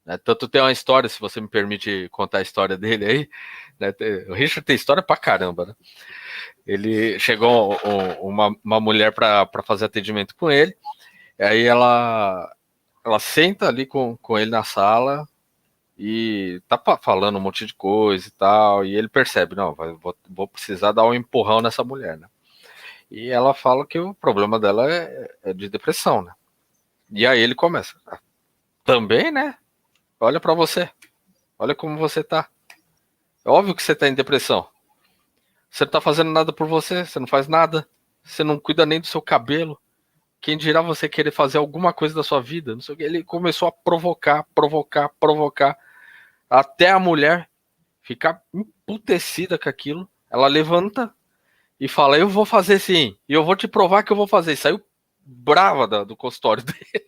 [SPEAKER 1] Né? Tanto tem uma história, se você me permite contar a história dele aí. Né? O Richard tem história pra caramba, né? Ele chegou uma mulher para fazer atendimento com ele. E aí ela senta ali com ele na sala e tá falando um monte de coisa e tal. E ele percebe, não, vou precisar dar um empurrão nessa mulher, né? E ela fala que o problema dela é de depressão, né? E aí ele começa. Também, né? Olha pra você. Olha como você tá. É óbvio que você tá em depressão. Você não tá fazendo nada por você. Você não faz nada. Você não cuida nem do seu cabelo. Quem dirá você querer fazer alguma coisa da sua vida? Não sei o que. Ele começou a provocar, até a mulher ficar emputecida com aquilo. Ela levanta e fala: eu vou fazer sim. E eu vou te provar que eu vou fazer. E saiu brava do consultório dele.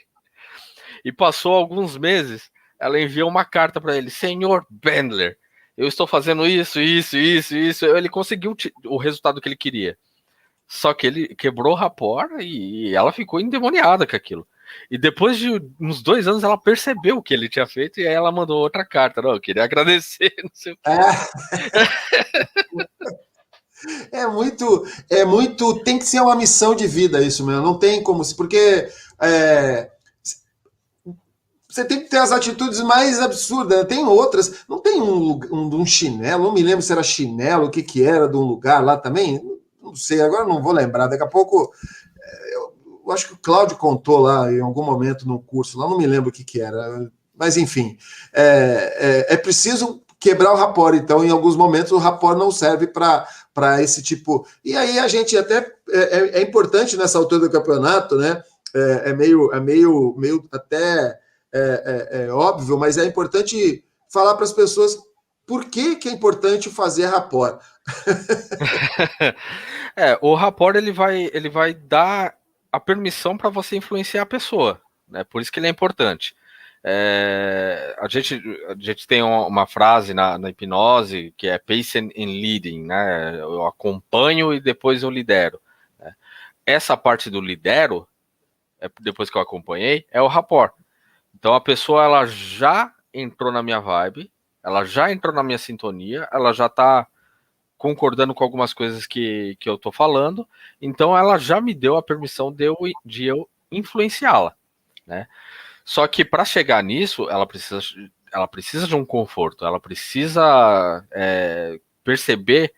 [SPEAKER 1] E passou alguns meses, ela enviou uma carta para ele: Senhor Bandler, eu estou fazendo isso. Ele conseguiu o resultado que ele queria. Só que ele quebrou o rapport e ela ficou endemoniada com aquilo. E depois de uns 2 anos, ela percebeu o que ele tinha feito e aí ela mandou outra carta. Não, eu queria agradecer, não sei o quê.
[SPEAKER 2] É muito, tem que ser uma missão de vida isso mesmo, não tem como se, porque você tem que ter as atitudes mais absurdas, né? Tem outras, não tem um chinelo, não me lembro se era chinelo, o que era de um lugar lá também, não sei, agora não vou lembrar, daqui a pouco, eu acho que o Cláudio contou lá em algum momento no curso, lá não me lembro o que era, mas enfim, é preciso quebrar o rapport, então em alguns momentos o rapport não serve para esse tipo, e aí a gente até, é importante nessa altura do campeonato, né, é meio até óbvio, mas é importante falar para as pessoas por que é importante fazer rapport.
[SPEAKER 1] O rapport ele vai dar a permissão para você influenciar a pessoa, né? Por isso que ele é importante. A gente tem uma frase na hipnose que é pacing and leading, né? Eu acompanho e depois eu lidero. Né? Essa parte do lidero, depois que eu acompanhei, é o rapport. Então a pessoa ela já entrou na minha vibe, ela já entrou na minha sintonia, ela já está concordando com algumas coisas que eu tô falando, então ela já me deu a permissão de eu influenciá-la, né? Só que para chegar nisso, ela precisa de um conforto, ela precisa perceber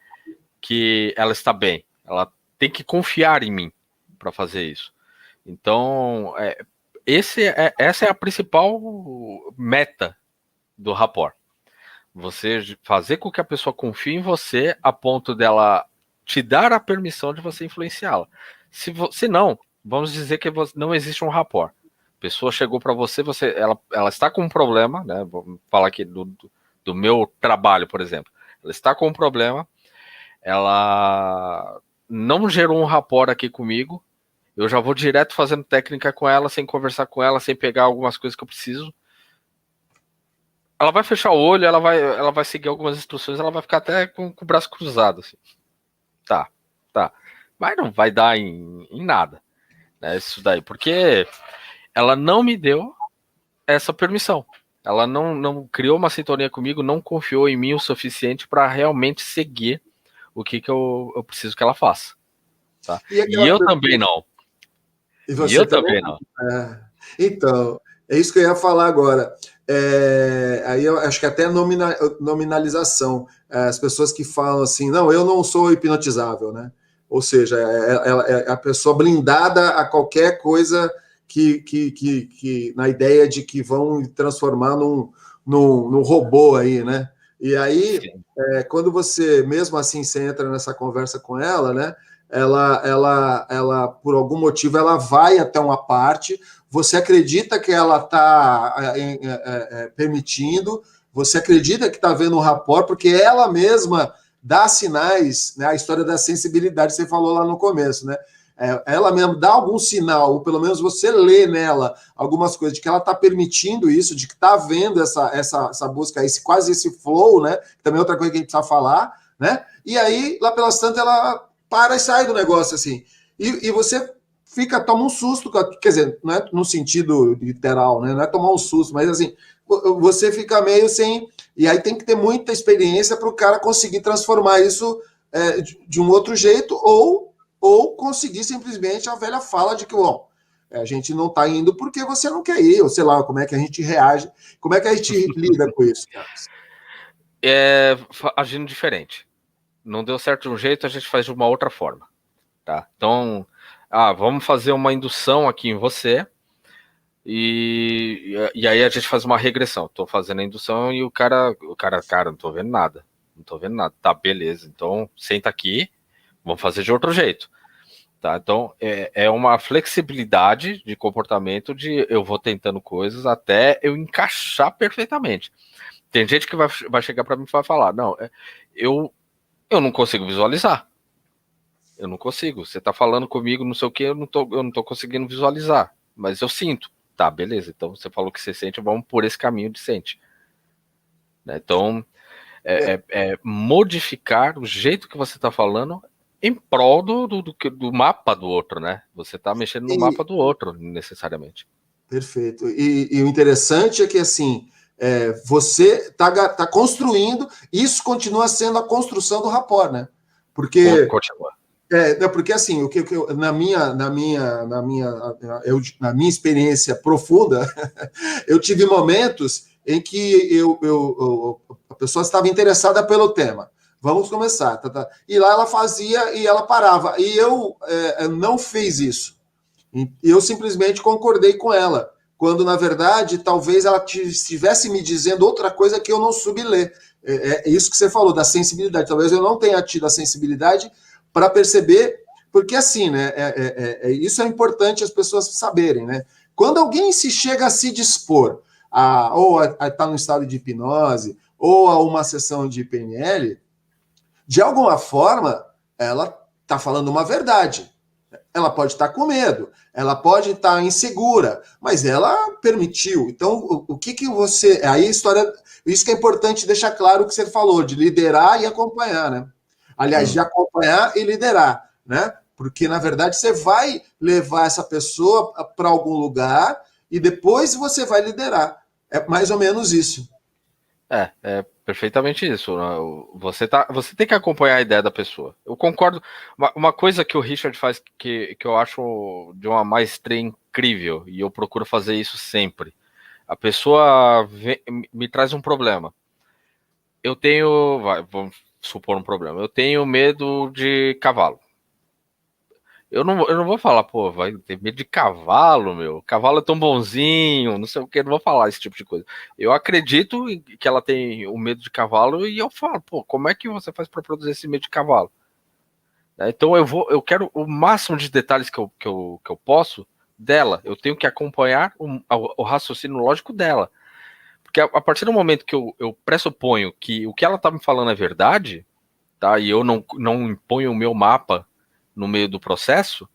[SPEAKER 1] que ela está bem, ela tem que confiar em mim para fazer isso. Então, essa é a principal meta do rapport. Você fazer com que a pessoa confie em você a ponto dela te dar a permissão de você influenciá-la. Se não, vamos dizer que não existe um rapport. A pessoa chegou para você, ela está com um problema, né? Vou falar aqui do meu trabalho, por exemplo. Ela está com um problema, ela não gerou um rapport aqui comigo, eu já vou direto fazendo técnica com ela, sem conversar com ela, sem pegar algumas coisas que eu preciso. Ela vai fechar o olho, ela vai seguir algumas instruções, ela vai ficar até com o braço cruzado, assim. Tá. Mas não vai dar em nada, né, isso daí, porque ela não me deu essa permissão. Ela não criou uma sintonia comigo, não confiou em mim o suficiente para realmente seguir o que eu preciso que ela faça. Tá? E eu também não.
[SPEAKER 2] E você também
[SPEAKER 1] não.
[SPEAKER 2] Então, é isso que eu ia falar agora. Aí eu acho que até nominalização. As pessoas que falam assim, não, eu não sou hipnotizável, né? Ou seja, é a pessoa blindada a qualquer coisa que na ideia de que vão transformar num robô aí, né? E aí, quando você, mesmo assim, você entra nessa conversa com ela, né? Ela, por algum motivo, ela vai até uma parte, você acredita que ela está permitindo, você acredita que está vendo um rapport, porque ela mesma dá sinais, né? A história da sensibilidade, você falou lá no começo, né? Ela mesmo dá algum sinal, ou pelo menos você lê nela algumas coisas, de que ela está permitindo isso, de que está vendo essa busca, quase esse flow, né? Também é outra coisa que a gente precisa falar, né? E aí, lá pelas tantas, ela para e sai do negócio, assim. E você toma um susto, quer dizer, não é no sentido literal, né? Não é tomar um susto, mas assim, você fica meio sem. E aí tem que ter muita experiência para o cara conseguir transformar isso de um outro jeito, ou conseguir simplesmente a velha fala de que, bom, a gente não está indo porque você não quer ir, ou sei lá, como é que a gente reage, como é que a gente lida com isso, Carlos?
[SPEAKER 1] Agindo diferente. Não deu certo de um jeito, a gente faz de uma outra forma, tá? Então, vamos fazer uma indução aqui em você, e aí a gente faz uma regressão. Tô fazendo a indução e o cara, não tô vendo nada. Não tô vendo nada. Tá, beleza. Então, senta aqui, vamos fazer de outro jeito. Tá? Então, é uma flexibilidade de comportamento de eu vou tentando coisas até eu encaixar perfeitamente. Tem gente que vai chegar para mim e vai falar, não, eu não consigo visualizar. Eu não consigo. Você tá falando comigo, não sei o que, eu não tô conseguindo visualizar. Mas eu sinto. Tá, beleza. Então você falou que você sente, vamos por esse caminho de sente. Né? Então, modificar o jeito que você tá falando em prol do mapa do outro, né? Você tá mexendo no mapa do outro, necessariamente.
[SPEAKER 2] Perfeito. E o interessante é que, assim, você tá construindo, isso continua sendo a construção do rapport, né? Porque...
[SPEAKER 1] Continua.
[SPEAKER 2] Porque assim, na minha experiência profunda, eu tive momentos em que a pessoa estava interessada pelo tema. Vamos começar. E lá ela fazia e ela parava. E eu não fiz isso. Eu simplesmente concordei com ela, quando na verdade talvez ela estivesse me dizendo outra coisa que eu não soube ler. É isso que você falou, da sensibilidade. Talvez eu não tenha tido a sensibilidade para perceber, porque assim, né? Isso é importante as pessoas saberem, né? Quando alguém se chega a se dispor ou a estar no estado de hipnose, ou a uma sessão de PNL, de alguma forma, ela está falando uma verdade. Ela pode estar com medo, ela pode estar insegura, mas ela permitiu. Então, o que você... Aí a história... Isso que é importante deixar claro o que você falou, de liderar e acompanhar, né? Aliás, de acompanhar e liderar, né? Porque, na verdade, você vai levar essa pessoa para algum lugar e depois você vai liderar. É mais ou menos isso.
[SPEAKER 1] É perfeitamente isso. Né? Você tem que acompanhar a ideia da pessoa. Eu concordo. Uma coisa que o Richard faz que eu acho de uma maestria incrível, e eu procuro fazer isso sempre. A pessoa me traz um problema. Eu tenho. Vamos supor um problema. Eu tenho medo de cavalo. Eu não vou falar, pô, vai ter medo de cavalo, meu. Cavalo é tão bonzinho, não sei o que, não vou falar esse tipo de coisa. Eu acredito que ela tem o medo de cavalo e eu falo, pô, como é que você faz para produzir esse medo de cavalo? Então eu quero o máximo de detalhes que eu posso dela. Eu tenho que acompanhar o raciocínio lógico dela. Porque a partir do momento que eu pressuponho que o que ela tá me falando é verdade, tá? E eu não imponho o meu mapa no meio do processo,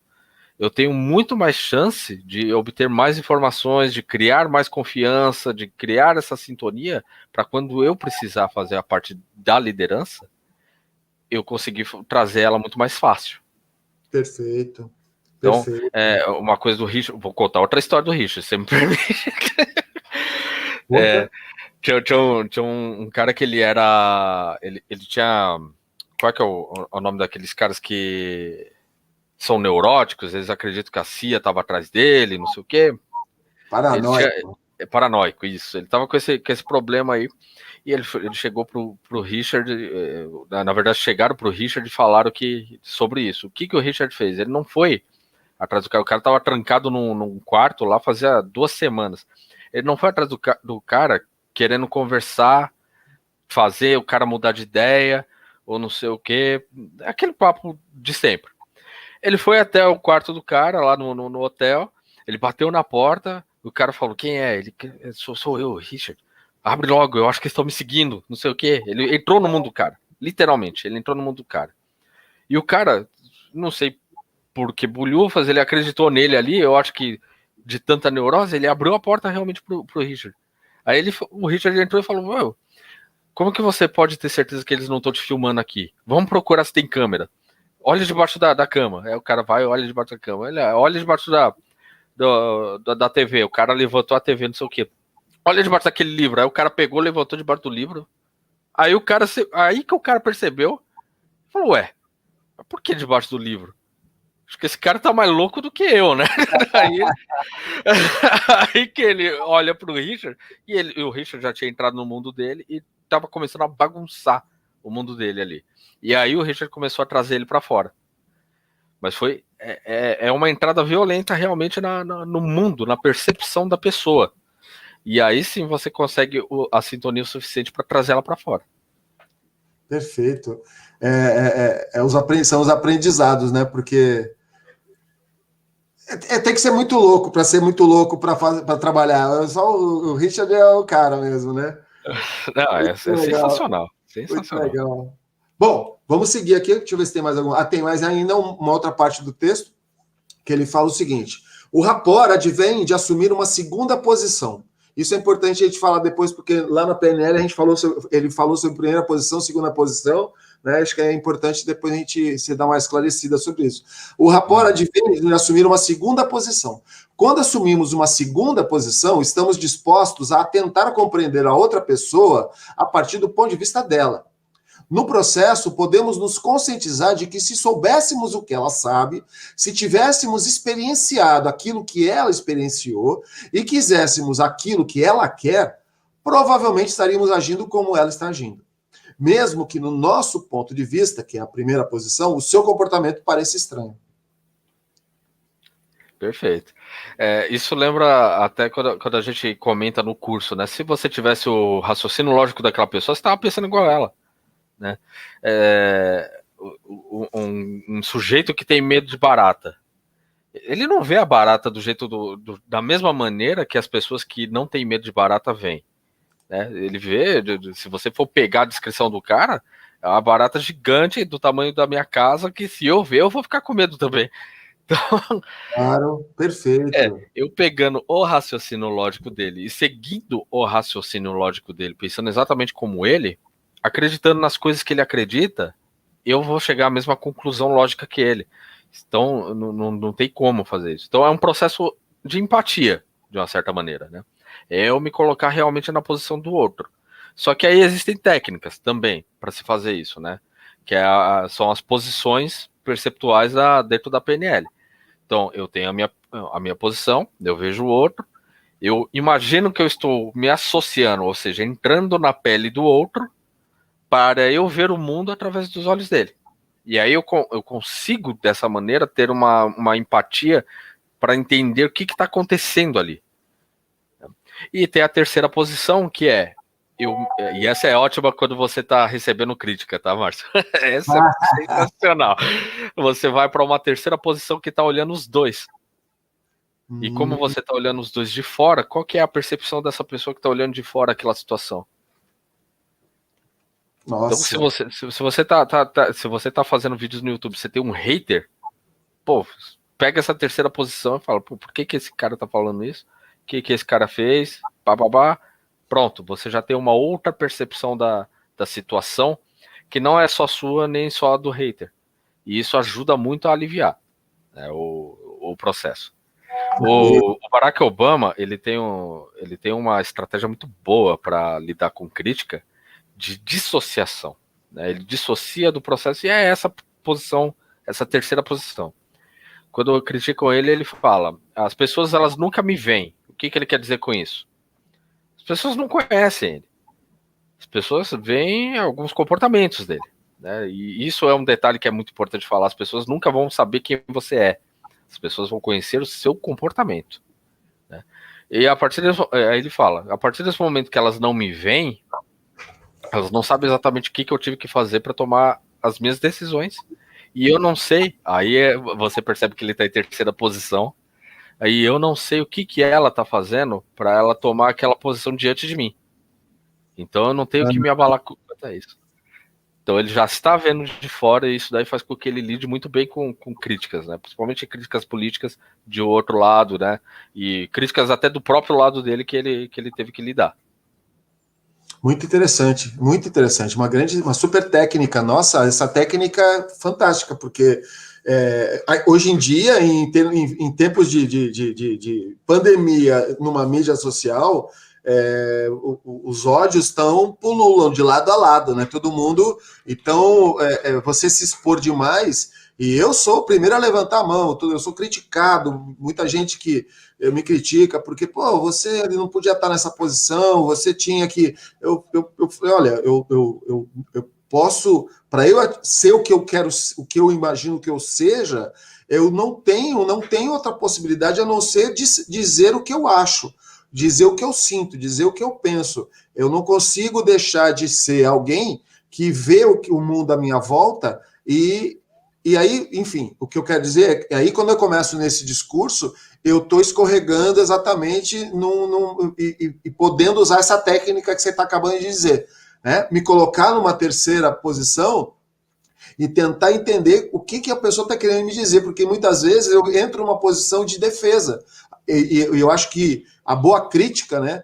[SPEAKER 1] eu tenho muito mais chance de obter mais informações, de criar mais confiança, de criar essa sintonia para quando eu precisar fazer a parte da liderança, eu conseguir trazer ela muito mais fácil.
[SPEAKER 2] Perfeito.
[SPEAKER 1] Então, uma coisa do Richard, vou contar outra história do Richard, você me permite. Tinha um cara que ele era. Ele tinha. Qual é que é o nome daqueles caras que são neuróticos, eles acreditam que a CIA estava atrás dele, não sei o quê.
[SPEAKER 2] Paranoico.
[SPEAKER 1] Paranoico, isso. Ele estava com esse problema aí. E ele chegou pro Richard. Na verdade, chegaram pro Richard e falaram sobre isso. O que o Richard fez? Ele não foi atrás do cara. O cara estava trancado num quarto lá fazia 2 semanas. Ele não foi atrás do cara querendo conversar, fazer o cara mudar de ideia, ou não sei o quê. Aquele papo de sempre. Ele foi até o quarto do cara, lá no hotel, ele bateu na porta, o cara falou, quem é? Ele, sou eu, Richard. Abre logo, eu acho que estão me seguindo, não sei o quê. Ele entrou no mundo do cara, literalmente, ele entrou no mundo do cara. E o cara, não sei por que bulhufas, ele acreditou nele ali, eu acho que de tanta neurose, ele abriu a porta realmente pro Richard. Aí o Richard entrou e falou, meu, como que você pode ter certeza que eles não estão te filmando aqui? Vamos procurar se tem câmera. olha debaixo da cama. Aí o cara vai e olha debaixo da cama. Ele olha debaixo da TV. O cara levantou a TV, não sei o quê. Olha debaixo daquele livro. Aí o cara pegou, levantou debaixo do livro. Aí que o cara percebeu, falou, ué, por que debaixo do livro? Acho que esse cara tá mais louco do que eu, né? Aí, aí que ele olha pro Richard, e o Richard já tinha entrado no mundo dele e tava começando a bagunçar o mundo dele ali. E aí o Richard começou a trazer ele para fora. Mas é uma entrada violenta realmente no mundo, na percepção da pessoa. E aí sim você consegue a sintonia o suficiente para trazer ela para fora.
[SPEAKER 2] Perfeito. São os aprendizados, né? Porque tem que ser muito louco para ser muito louco para trabalhar. Só o Richard é o cara mesmo, né?
[SPEAKER 1] Não, é sensacional.
[SPEAKER 2] Muito legal. Bom, vamos seguir aqui. Deixa eu ver se tem mais algum. Tem mais ainda uma outra parte do texto que ele fala o seguinte: o rapport advém de assumir uma segunda posição. Isso é importante a gente falar depois, porque lá na PNL ele falou sobre primeira posição, segunda posição, né? Acho que é importante depois a gente se dar uma esclarecida sobre isso. O rapport advém de assumir uma segunda posição. Quando assumimos uma segunda posição, estamos dispostos a tentar compreender a outra pessoa a partir do ponto de vista dela. No processo, podemos nos conscientizar de que se soubéssemos o que ela sabe, se tivéssemos experienciado aquilo que ela experienciou e quiséssemos aquilo que ela quer, provavelmente estaríamos agindo como ela está agindo. Mesmo que no nosso ponto de vista, que é a primeira posição, o seu comportamento pareça estranho.
[SPEAKER 1] Perfeito. Isso lembra até quando a gente comenta no curso, né? Se você tivesse o raciocínio lógico daquela pessoa, você estava pensando igual a ela. Né? Um sujeito que tem medo de barata, ele não vê a barata do jeito da mesma maneira que as pessoas que não têm medo de barata veem. Né? Ele vê, se você for pegar a descrição do cara, é uma barata gigante do tamanho da minha casa, que se eu ver, eu vou ficar com medo também. Então,
[SPEAKER 2] claro, perfeito.
[SPEAKER 1] Eu pegando o raciocínio lógico dele e seguindo o raciocínio lógico dele, pensando exatamente como ele, acreditando nas coisas que ele acredita, eu vou chegar à mesma conclusão lógica que ele. Então, não tem como fazer isso. Então, é um processo de empatia, de uma certa maneira, né? É eu me colocar realmente na posição do outro. Só que aí existem técnicas também para se fazer isso, né? Que são as posições perceptuais dentro da PNL. Então, eu tenho a minha posição, eu vejo o outro, eu imagino que eu estou me associando, ou seja, entrando na pele do outro, para eu ver o mundo através dos olhos dele. E aí eu consigo, dessa maneira, ter uma empatia para entender o que está acontecendo ali. E tem a terceira posição, que e essa é ótima quando você está recebendo crítica, tá, Márcio? Essa é sensacional. Você vai para uma terceira posição que está olhando os dois. E como você está olhando os dois de fora, qual que é a percepção dessa pessoa que está olhando de fora aquela situação?
[SPEAKER 2] Nossa.
[SPEAKER 1] Então, se você tá fazendo vídeos no YouTube, você tem um hater, pô, pega essa terceira posição e fala, pô, por que esse cara tá falando isso? O que esse cara fez? Bababá. Pronto, você já tem uma outra percepção da situação que não é só sua nem só a do hater. E isso ajuda muito a aliviar, né, o processo. O Barack Obama, ele tem uma estratégia muito boa para lidar com crítica de dissociação. Né? Ele dissocia do processo e é essa posição, essa terceira posição. Quando criticam ele, ele fala: as pessoas elas nunca me veem. O que ele quer dizer com isso? As pessoas não conhecem ele. As pessoas veem alguns comportamentos dele. Né? E isso é um detalhe que é muito importante falar. As pessoas nunca vão saber quem você é. As pessoas vão conhecer o seu comportamento. Né? E aí ele fala: a partir desse momento que elas não me veem, elas não sabem exatamente o que eu tive que fazer para tomar as minhas decisões. E eu não sei. Aí você percebe que ele está em terceira posição. Aí eu não sei o que ela está fazendo para ela tomar aquela posição diante de mim. Então eu não tenho que me abalar quanto a isso. Então ele já está vendo de fora e isso daí faz com que ele lide muito bem com críticas, né? Principalmente críticas políticas de outro lado, né? E críticas até do próprio lado dele que ele teve que lidar.
[SPEAKER 2] Muito interessante, muito interessante. Uma super técnica. Nossa, essa técnica é fantástica, porque hoje em dia, em tempos de pandemia numa mídia social, os ódios pululam de lado a lado, né? Todo mundo. Então, você se expor demais. E eu sou o primeiro a levantar a mão, eu sou criticado, muita gente que me critica, porque, pô, você não podia estar nessa posição, você tinha que. Eu falei, olha, eu posso, para eu ser o que eu quero, o que eu imagino que eu seja, eu não tenho outra possibilidade a não ser dizer o que eu acho, dizer o que eu sinto, dizer o que eu penso. Eu não consigo deixar de ser alguém que vê o mundo à minha volta e aí, enfim, o que eu quero dizer é que aí quando eu começo nesse discurso, eu estou escorregando exatamente e podendo usar essa técnica que você está acabando de dizer, né? Me colocar numa terceira posição e tentar entender o que a pessoa está querendo me dizer, porque muitas vezes eu entro numa posição de defesa. E eu acho que a boa crítica, né,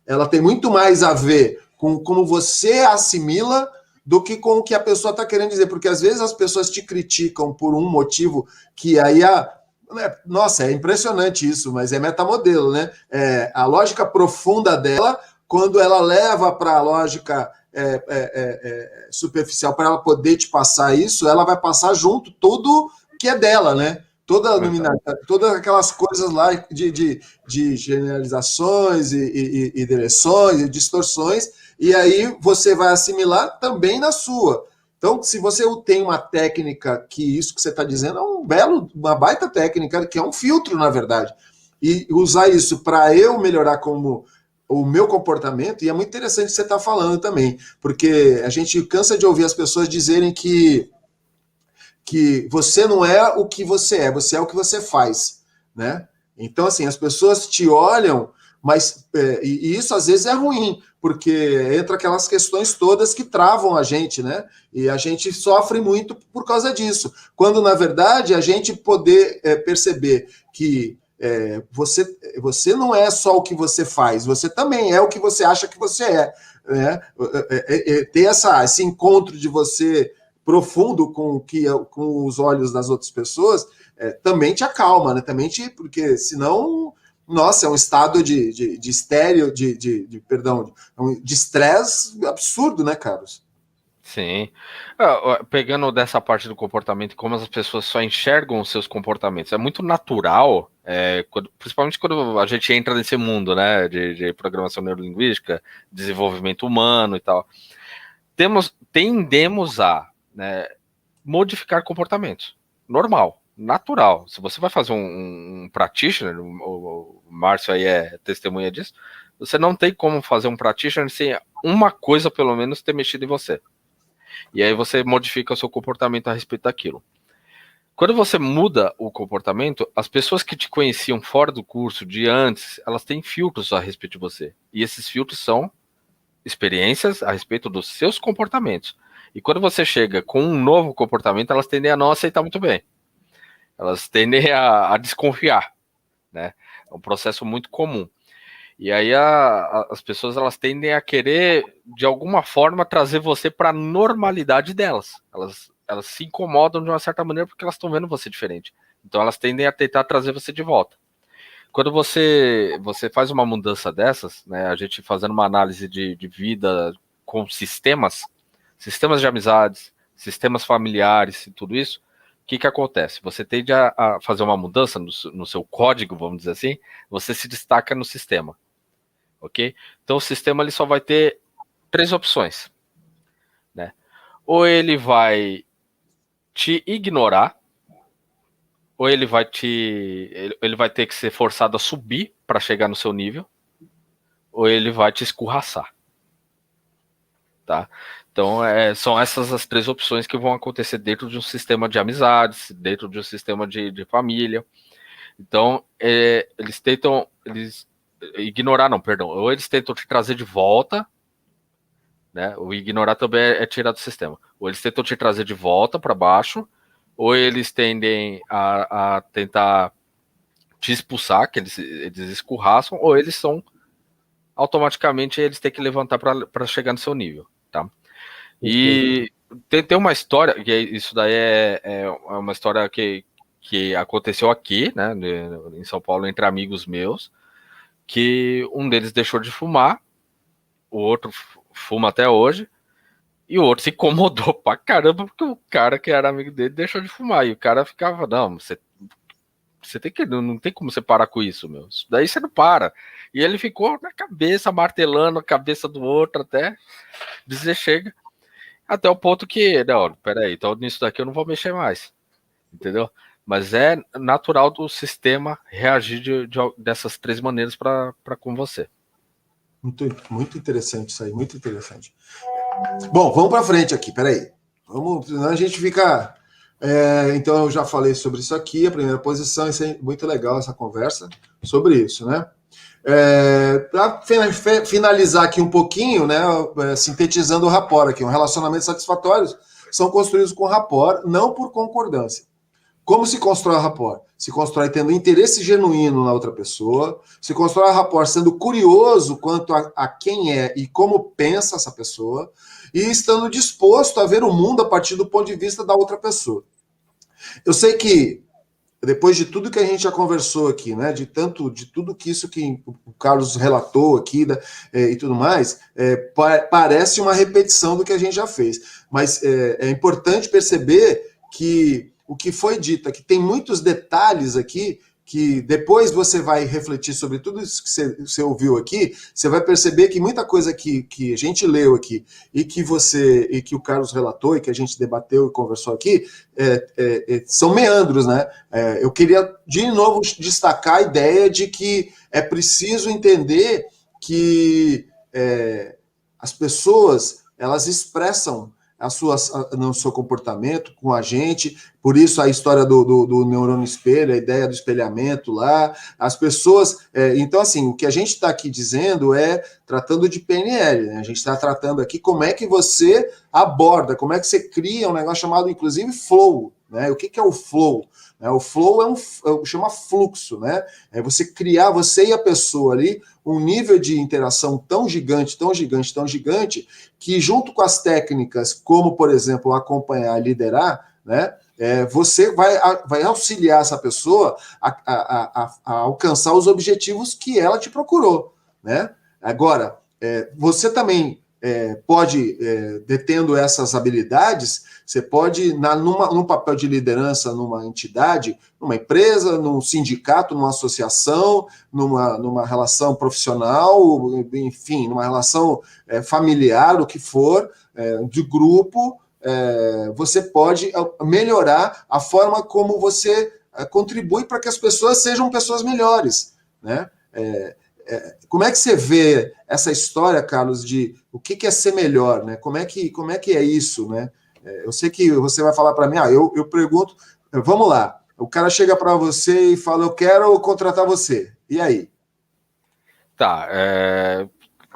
[SPEAKER 2] ela tem muito mais a ver com como você assimila do que com o que a pessoa está querendo dizer, porque às vezes as pessoas te criticam por um motivo que aí nossa, é impressionante isso, mas é metamodelo, né? A lógica profunda dela, quando ela leva para a lógica superficial, para ela poder te passar isso, ela vai passar junto tudo que é dela, né? Todas aquelas coisas lá de generalizações e direções e distorções, e aí você vai assimilar também na sua. Então, se você tem uma técnica que isso que você está dizendo é uma baita técnica, que é um filtro, na verdade, e usar isso para eu melhorar como o meu comportamento, e é muito interessante o que você está falando também, porque a gente cansa de ouvir as pessoas dizerem que você não é o que você é o que você faz, né? Então, assim, as pessoas te olham, mas e isso às vezes é ruim, porque entra aquelas questões todas que travam a gente, né? E a gente sofre muito por causa disso. Quando, na verdade, a gente poder perceber que você não é só o que você faz, você também é o que você acha que você é. Né? Ter esse encontro de você profundo com os olhos das outras pessoas, também te acalma, né? Porque senão, nossa, é um estado de estéreo, perdão, de estresse absurdo, né, Carlos?
[SPEAKER 1] Sim. Pegando dessa parte do comportamento, como as pessoas só enxergam os seus comportamentos, é muito natural, principalmente quando a gente entra nesse mundo, né, de programação neurolinguística, desenvolvimento humano e tal. Tendemos a, né, modificar comportamentos. Normal, natural. Se você vai fazer um practitioner, o Márcio aí é testemunha disso, você não tem como fazer um practitioner sem uma coisa, pelo menos, ter mexido em você. E aí você modifica o seu comportamento a respeito daquilo. Quando você muda o comportamento, as pessoas que te conheciam fora do curso, de antes, elas têm filtros a respeito de você. E esses filtros são experiências a respeito dos seus comportamentos. E quando você chega com um novo comportamento, elas tendem a não aceitar muito bem. Elas tendem a desconfiar, né? É um processo muito comum. E aí as pessoas elas tendem a querer, de alguma forma, trazer você para a normalidade delas. Elas se incomodam de uma certa maneira porque elas estão vendo você diferente. Então elas tendem a tentar trazer você de volta. Quando você faz uma mudança dessas, né, a gente fazendo uma análise de vida com sistemas de amizades, sistemas familiares e tudo isso, o que acontece? Você tende a fazer uma mudança no seu código, vamos dizer assim, você se destaca no sistema. Ok? Então o sistema ele só vai ter 3 opções, né? Ou ele vai te ignorar, ou ele vai ter que ser forçado a subir para chegar no seu nível, ou ele vai te escorraçar, tá? Então são essas as 3 opções que vão acontecer dentro de um sistema de amizades, dentro de um sistema de família. Então eles ignorar, não, perdão, ou eles tentam te trazer de volta, né? O ignorar também é tirar do sistema. Ou eles tentam te trazer de volta para baixo, ou eles tendem a tentar te expulsar, que eles escorraçam, ou eles são automaticamente eles têm que levantar para chegar no seu nível, tá? E tem uma história, que isso daí é uma história que aconteceu aqui, né, em São Paulo, entre amigos meus, que um deles deixou de fumar, o outro fuma até hoje, e o outro se incomodou pra caramba, porque o cara que era amigo dele deixou de fumar, e o cara ficava, não, você tem que, não tem como você parar com isso, meu, isso daí você não para. E ele ficou na cabeça, martelando a cabeça do outro, até dizer chega. Até o ponto que, não, peraí, então nisso daqui eu não vou mexer mais, entendeu? Mas é natural do sistema reagir dessas 3 maneiras para com você.
[SPEAKER 2] Muito interessante isso aí, muito interessante. Bom, vamos para frente aqui, peraí. Senão a gente fica... então eu já falei sobre isso aqui, a primeira posição, isso é muito legal essa conversa sobre isso, né? Para finalizar aqui um pouquinho, né, sintetizando o rapport aqui, um relacionamento satisfatório são construídos com rapport, não por concordância. Como se constrói o rapport? Se constrói tendo interesse genuíno na outra pessoa, se constrói o rapport sendo curioso quanto a quem é e como pensa essa pessoa, e estando disposto a ver o mundo a partir do ponto de vista da outra pessoa. Eu sei que depois de tudo que a gente já conversou aqui, né, de tudo que isso que o Carlos relatou aqui e tudo mais, parece uma repetição do que a gente já fez. Mas é importante perceber que o que foi dito aqui tem muitos detalhes aqui que depois você vai refletir sobre tudo isso que você ouviu aqui, você vai perceber que muita coisa que a gente leu aqui e que o Carlos relatou e que a gente debateu e conversou aqui são meandros, né? Eu queria de novo destacar a ideia de que é preciso entender que as pessoas elas expressam no seu comportamento com a gente, por isso a história do neurônio espelho, a ideia do espelhamento lá, as pessoas... então, assim, o que a gente está aqui dizendo tratando de PNL, né? A gente está tratando aqui como é que você aborda, como é que você cria um negócio chamado, inclusive, flow, né? O que é o flow? O flow chama fluxo, né? É você criar, você e a pessoa ali, um nível de interação tão gigante, tão gigante, tão gigante, que junto com as técnicas, como, por exemplo, acompanhar, liderar, né? Você vai auxiliar essa pessoa a alcançar os objetivos que ela te procurou, né? Agora, você também pode, detendo essas habilidades, você pode, num papel de liderança numa entidade, numa empresa, num sindicato, numa associação, numa relação profissional, enfim, numa relação familiar, o que for, de grupo, você pode melhorar a forma como você contribui para que as pessoas sejam pessoas melhores, né? Como é que você vê essa história, Carlos, de o que é ser melhor, né? Como é que é isso, né? Eu sei que você vai falar para mim, eu pergunto, vamos lá, o cara chega para você e fala, eu quero contratar você, e aí?
[SPEAKER 1] Tá,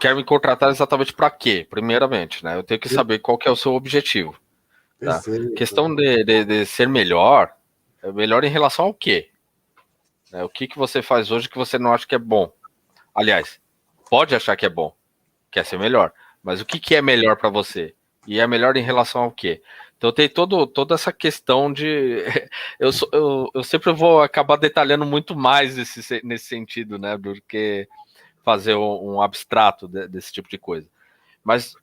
[SPEAKER 1] quer me contratar exatamente para quê? Primeiramente, né? Eu tenho que saber qual que é o seu objetivo. Tá?
[SPEAKER 2] Perfeito.
[SPEAKER 1] Questão de ser melhor, é melhor em relação ao quê? O que você faz hoje que você não acha que é bom? Aliás, pode achar que é bom, quer ser melhor, mas o que é melhor para você? E é melhor em relação ao quê? Então tem toda essa questão de... Eu sempre vou acabar detalhando muito mais nesse sentido, né, do que fazer um abstrato desse tipo de coisa. Mas,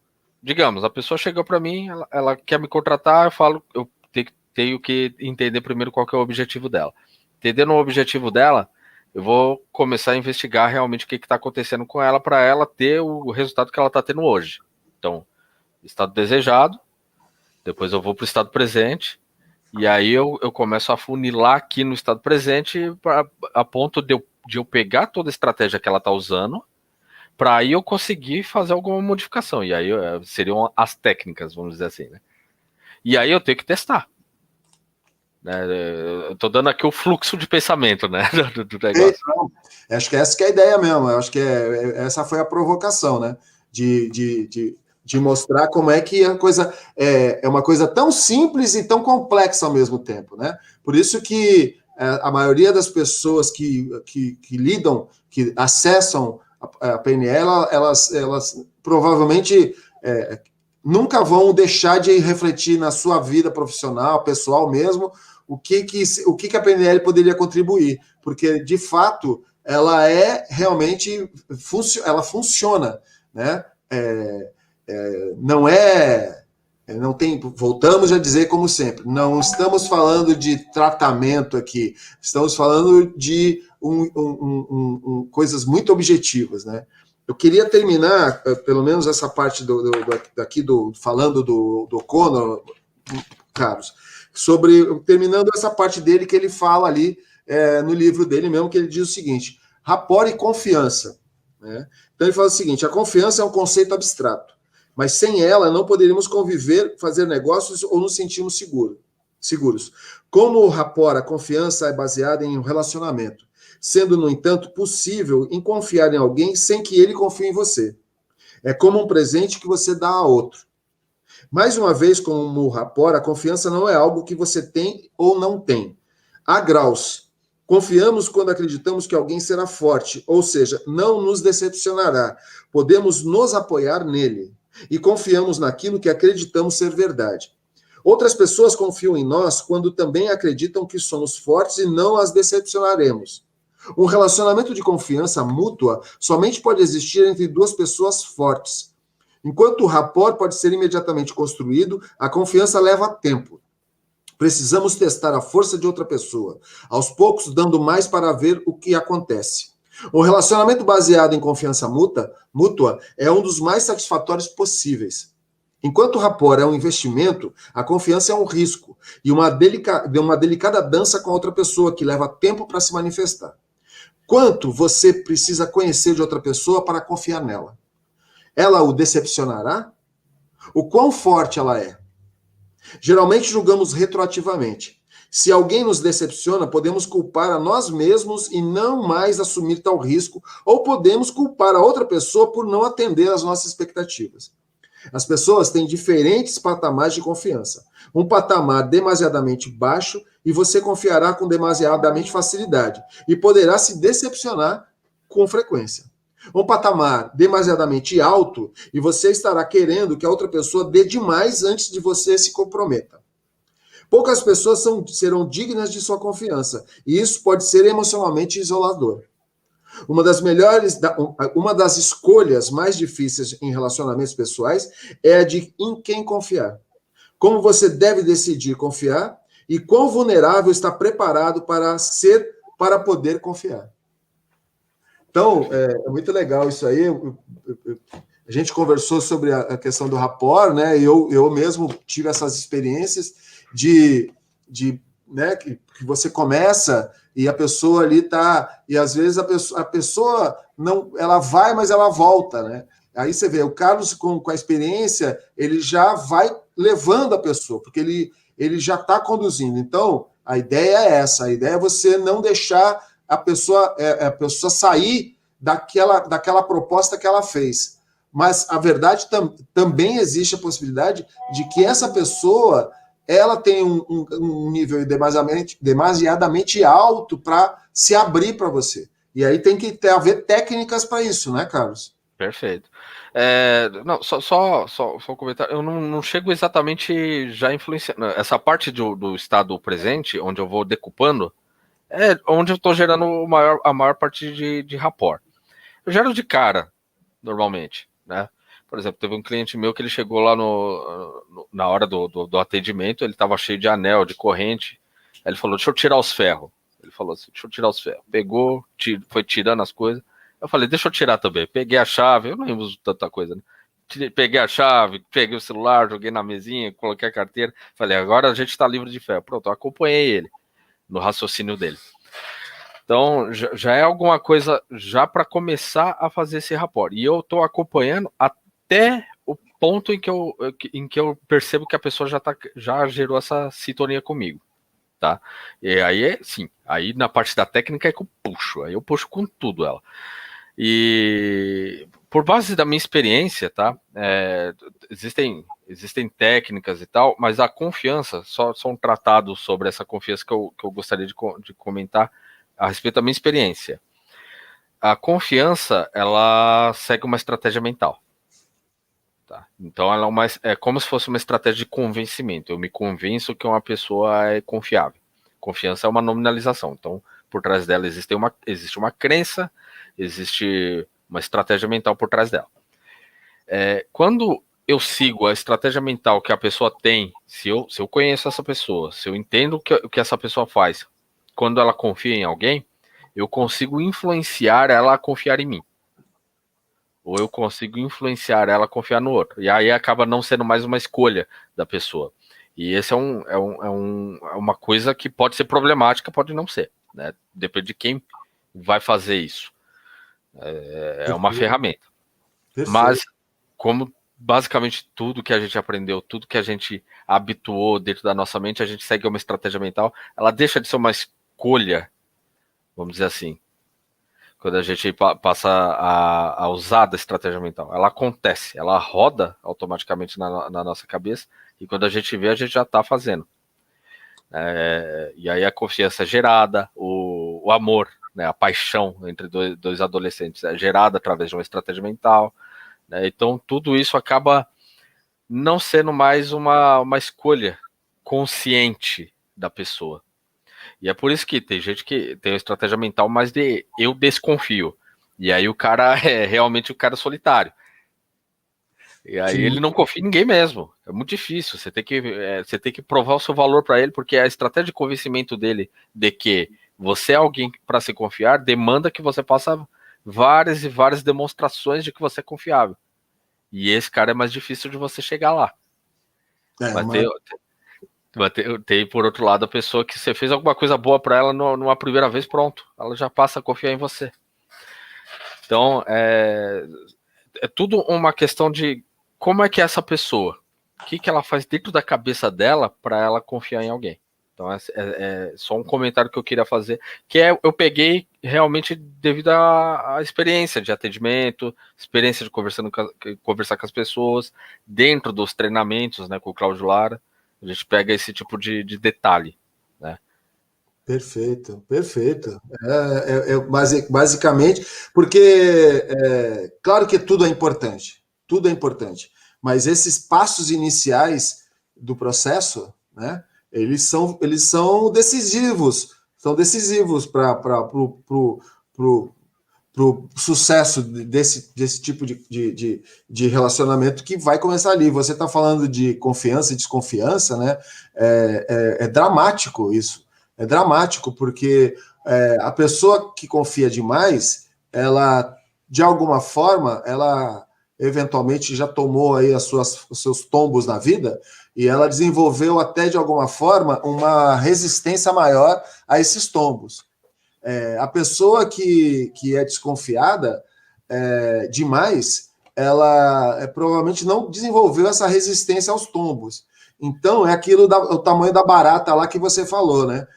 [SPEAKER 1] digamos, a pessoa chegou para mim, ela quer me contratar, eu falo, eu tenho que entender primeiro qual que é o objetivo dela. Entendendo o objetivo dela, eu vou começar a investigar realmente o que está acontecendo com ela para ela ter o resultado que ela está tendo hoje. Então, estado desejado, depois eu vou para o estado presente, e aí eu começo a funilar aqui no estado presente a ponto de eu pegar toda a estratégia que ela está usando, para aí eu conseguir fazer alguma modificação. E aí seriam as técnicas, vamos dizer assim, né? E aí eu tenho que testar. Eu tô dando aqui o fluxo de pensamento, né, do negócio.
[SPEAKER 2] Acho que essa que é a ideia mesmo. Eu acho que essa foi a provocação, né? De mostrar como é que a coisa é uma coisa tão simples e tão complexa ao mesmo tempo, né? Por isso que a maioria das pessoas que lidam, que acessam a PNL, elas provavelmente nunca vão deixar de refletir na sua vida profissional, pessoal mesmo, o que a PNL poderia contribuir, porque de fato ela realmente ela funciona, né? Não tem, voltamos a dizer como sempre, não estamos falando de tratamento aqui, estamos falando de coisas muito objetivas, né? Eu queria terminar, pelo menos essa parte falando do Conor, Carlos, terminando essa parte dele que ele fala ali no livro dele mesmo, que ele diz o seguinte: rapport e confiança, né? Então ele fala o seguinte: a confiança é um conceito abstrato, mas sem ela não poderíamos conviver, fazer negócios ou nos sentirmos seguros. Como o rapport, a confiança é baseada em um relacionamento, sendo, no entanto, possível em confiar em alguém sem que ele confie em você. É como um presente que você dá a outro. Mais uma vez, como o rapport, a confiança não é algo que você tem ou não tem. Há graus. Confiamos quando acreditamos que alguém será forte, ou seja, não nos decepcionará. Podemos nos apoiar nele. E confiamos naquilo que acreditamos ser verdade. Outras pessoas confiam em nós quando também acreditam que somos fortes e não as decepcionaremos. Um relacionamento de confiança mútua somente pode existir entre duas pessoas fortes. Enquanto o rapport pode ser imediatamente construído, a confiança leva tempo. Precisamos testar a força de outra pessoa, aos poucos dando mais para ver o que acontece. Um relacionamento baseado em confiança mútua é um dos mais satisfatórios possíveis. Enquanto o rapport é um investimento, a confiança é um risco e uma delicada dança com a outra pessoa que leva tempo para se manifestar. Quanto você precisa conhecer de outra pessoa para confiar nela? Ela o decepcionará? O quão forte ela é? Geralmente julgamos retroativamente. Se alguém nos decepciona, podemos culpar a nós mesmos e não mais assumir tal risco, ou podemos culpar a outra pessoa por não atender às nossas expectativas. As pessoas têm diferentes patamares de confiança. Um patamar demasiadamente baixo e você confiará com demasiadamente facilidade e poderá se decepcionar com frequência. Um patamar demasiadamente alto e você estará querendo que a outra pessoa dê demais antes de você se comprometa. Poucas pessoas serão dignas de sua confiança e isso pode ser emocionalmente isolador. Uma das escolhas mais difíceis em relacionamentos pessoais é a de em quem confiar. Como você deve decidir confiar e quão vulnerável está preparado para poder confiar. Então, é muito legal isso aí. A gente conversou sobre a questão do rapport, né? Eu mesmo tive essas experiências né, que você começa e a pessoa ali tá, e às vezes a pessoa não, ela vai, mas ela volta, né? Aí você vê, o Carlos com a experiência, ele já vai levando a pessoa, porque ele já está conduzindo. Então, a ideia é essa, a ideia é você não deixar a pessoa sair daquela proposta que ela fez. Mas a verdade também existe a possibilidade de que essa pessoa ela tem um nível demasiadamente alto para se abrir para você. E aí tem que haver técnicas para isso, né, Carlos?
[SPEAKER 1] Perfeito. Não, só um comentário. Eu não chego exatamente já influenciando. Essa parte do estado presente, onde eu vou decupando, é onde eu estou gerando a maior parte de rapport. Eu gero de cara, normalmente, né? Por exemplo, teve um cliente meu que ele chegou lá na hora do atendimento, ele estava cheio de anel, de corrente. Aí ele falou, deixa eu tirar os ferros. Ele falou assim, deixa eu tirar os ferros. Pegou, foi tirando as coisas. Eu falei, deixa eu tirar também. Peguei a chave, eu não uso tanta coisa, né? Peguei a chave, peguei o celular, joguei na mesinha, coloquei a carteira. Falei, agora a gente está livre de ferro. Pronto, eu acompanhei ele no raciocínio dele. Então, já é alguma coisa já para começar a fazer esse rapport. E eu estou acompanhando até o ponto em que eu percebo que a pessoa já gerou essa sintonia comigo. Tá? E aí, sim, aí na parte da técnica é que eu puxo. Aí eu puxo com tudo ela. E por base da minha experiência, tá? Existem técnicas e tal, mas a confiança, só um tratado sobre essa confiança que eu gostaria de comentar a respeito da minha experiência. a confiança, ela segue uma estratégia mental. Tá? Então, ela é como se fosse uma estratégia de convencimento. Eu me convenço que uma pessoa é confiável. Confiança é uma nominalização. Então, por trás dela existe uma crença, existe uma estratégia mental por trás dela. Quando eu sigo a estratégia mental que a pessoa tem, se eu conheço essa pessoa, se eu entendo o que essa pessoa faz, quando ela confia em alguém, eu consigo influenciar ela a confiar em mim. Ou eu consigo influenciar ela a confiar no outro. E aí acaba não sendo mais uma escolha da pessoa. E esse é uma coisa que pode ser problemática, pode não ser. Né? Depende de quem vai fazer isso. É uma ferramenta. Perfeito. Mas, como basicamente tudo que a gente aprendeu, tudo que a gente habituou dentro da nossa mente, a gente segue uma estratégia mental, ela deixa de ser uma escolha, vamos dizer assim, quando a gente passa a usar da estratégia mental. Ela acontece, ela roda automaticamente na nossa cabeça, e quando a gente vê, a gente já está fazendo. E aí a confiança é gerada, o amor, né, a paixão entre dois adolescentes é gerada através de uma estratégia mental. Né, então tudo isso acaba não sendo mais uma escolha consciente da pessoa. E é por isso que tem gente que tem uma estratégia mental mais de eu desconfio. E aí o cara é realmente o cara solitário. E aí ele não confia em ninguém mesmo. É muito difícil. Você tem que provar o seu valor para ele, porque a estratégia de convencimento dele de que você é alguém para se confiar demanda que você faça várias e várias demonstrações de que você é confiável. E esse cara é mais difícil de você chegar lá. Tem, por outro lado, a pessoa que você fez alguma coisa boa para ela numa primeira vez, pronto. Ela já passa a confiar em você. Então, é tudo uma questão de como é que é essa pessoa. O que ela faz dentro da cabeça dela para ela confiar em alguém. Então, é só um comentário que eu queria fazer, que eu peguei realmente devido à experiência de atendimento, experiência de conversar com as pessoas, dentro dos treinamentos, né, com o Cláudio Lara. A gente pega esse tipo de detalhe, né?
[SPEAKER 2] Perfeito, perfeito. Basicamente, porque claro que tudo é importante, mas esses passos iniciais do processo, né, eles são decisivos para o sucesso desse tipo de relacionamento que vai começar ali. Você está falando de confiança e desconfiança, né? É dramático isso. É dramático, porque a pessoa que confia demais, ela, de alguma forma, ela eventualmente já tomou aí os seus tombos na vida, e ela desenvolveu até, de alguma forma, uma resistência maior a esses tombos. A pessoa que é desconfiada demais, ela provavelmente não desenvolveu essa resistência aos tombos. Então, é o tamanho da barata lá que você falou, né?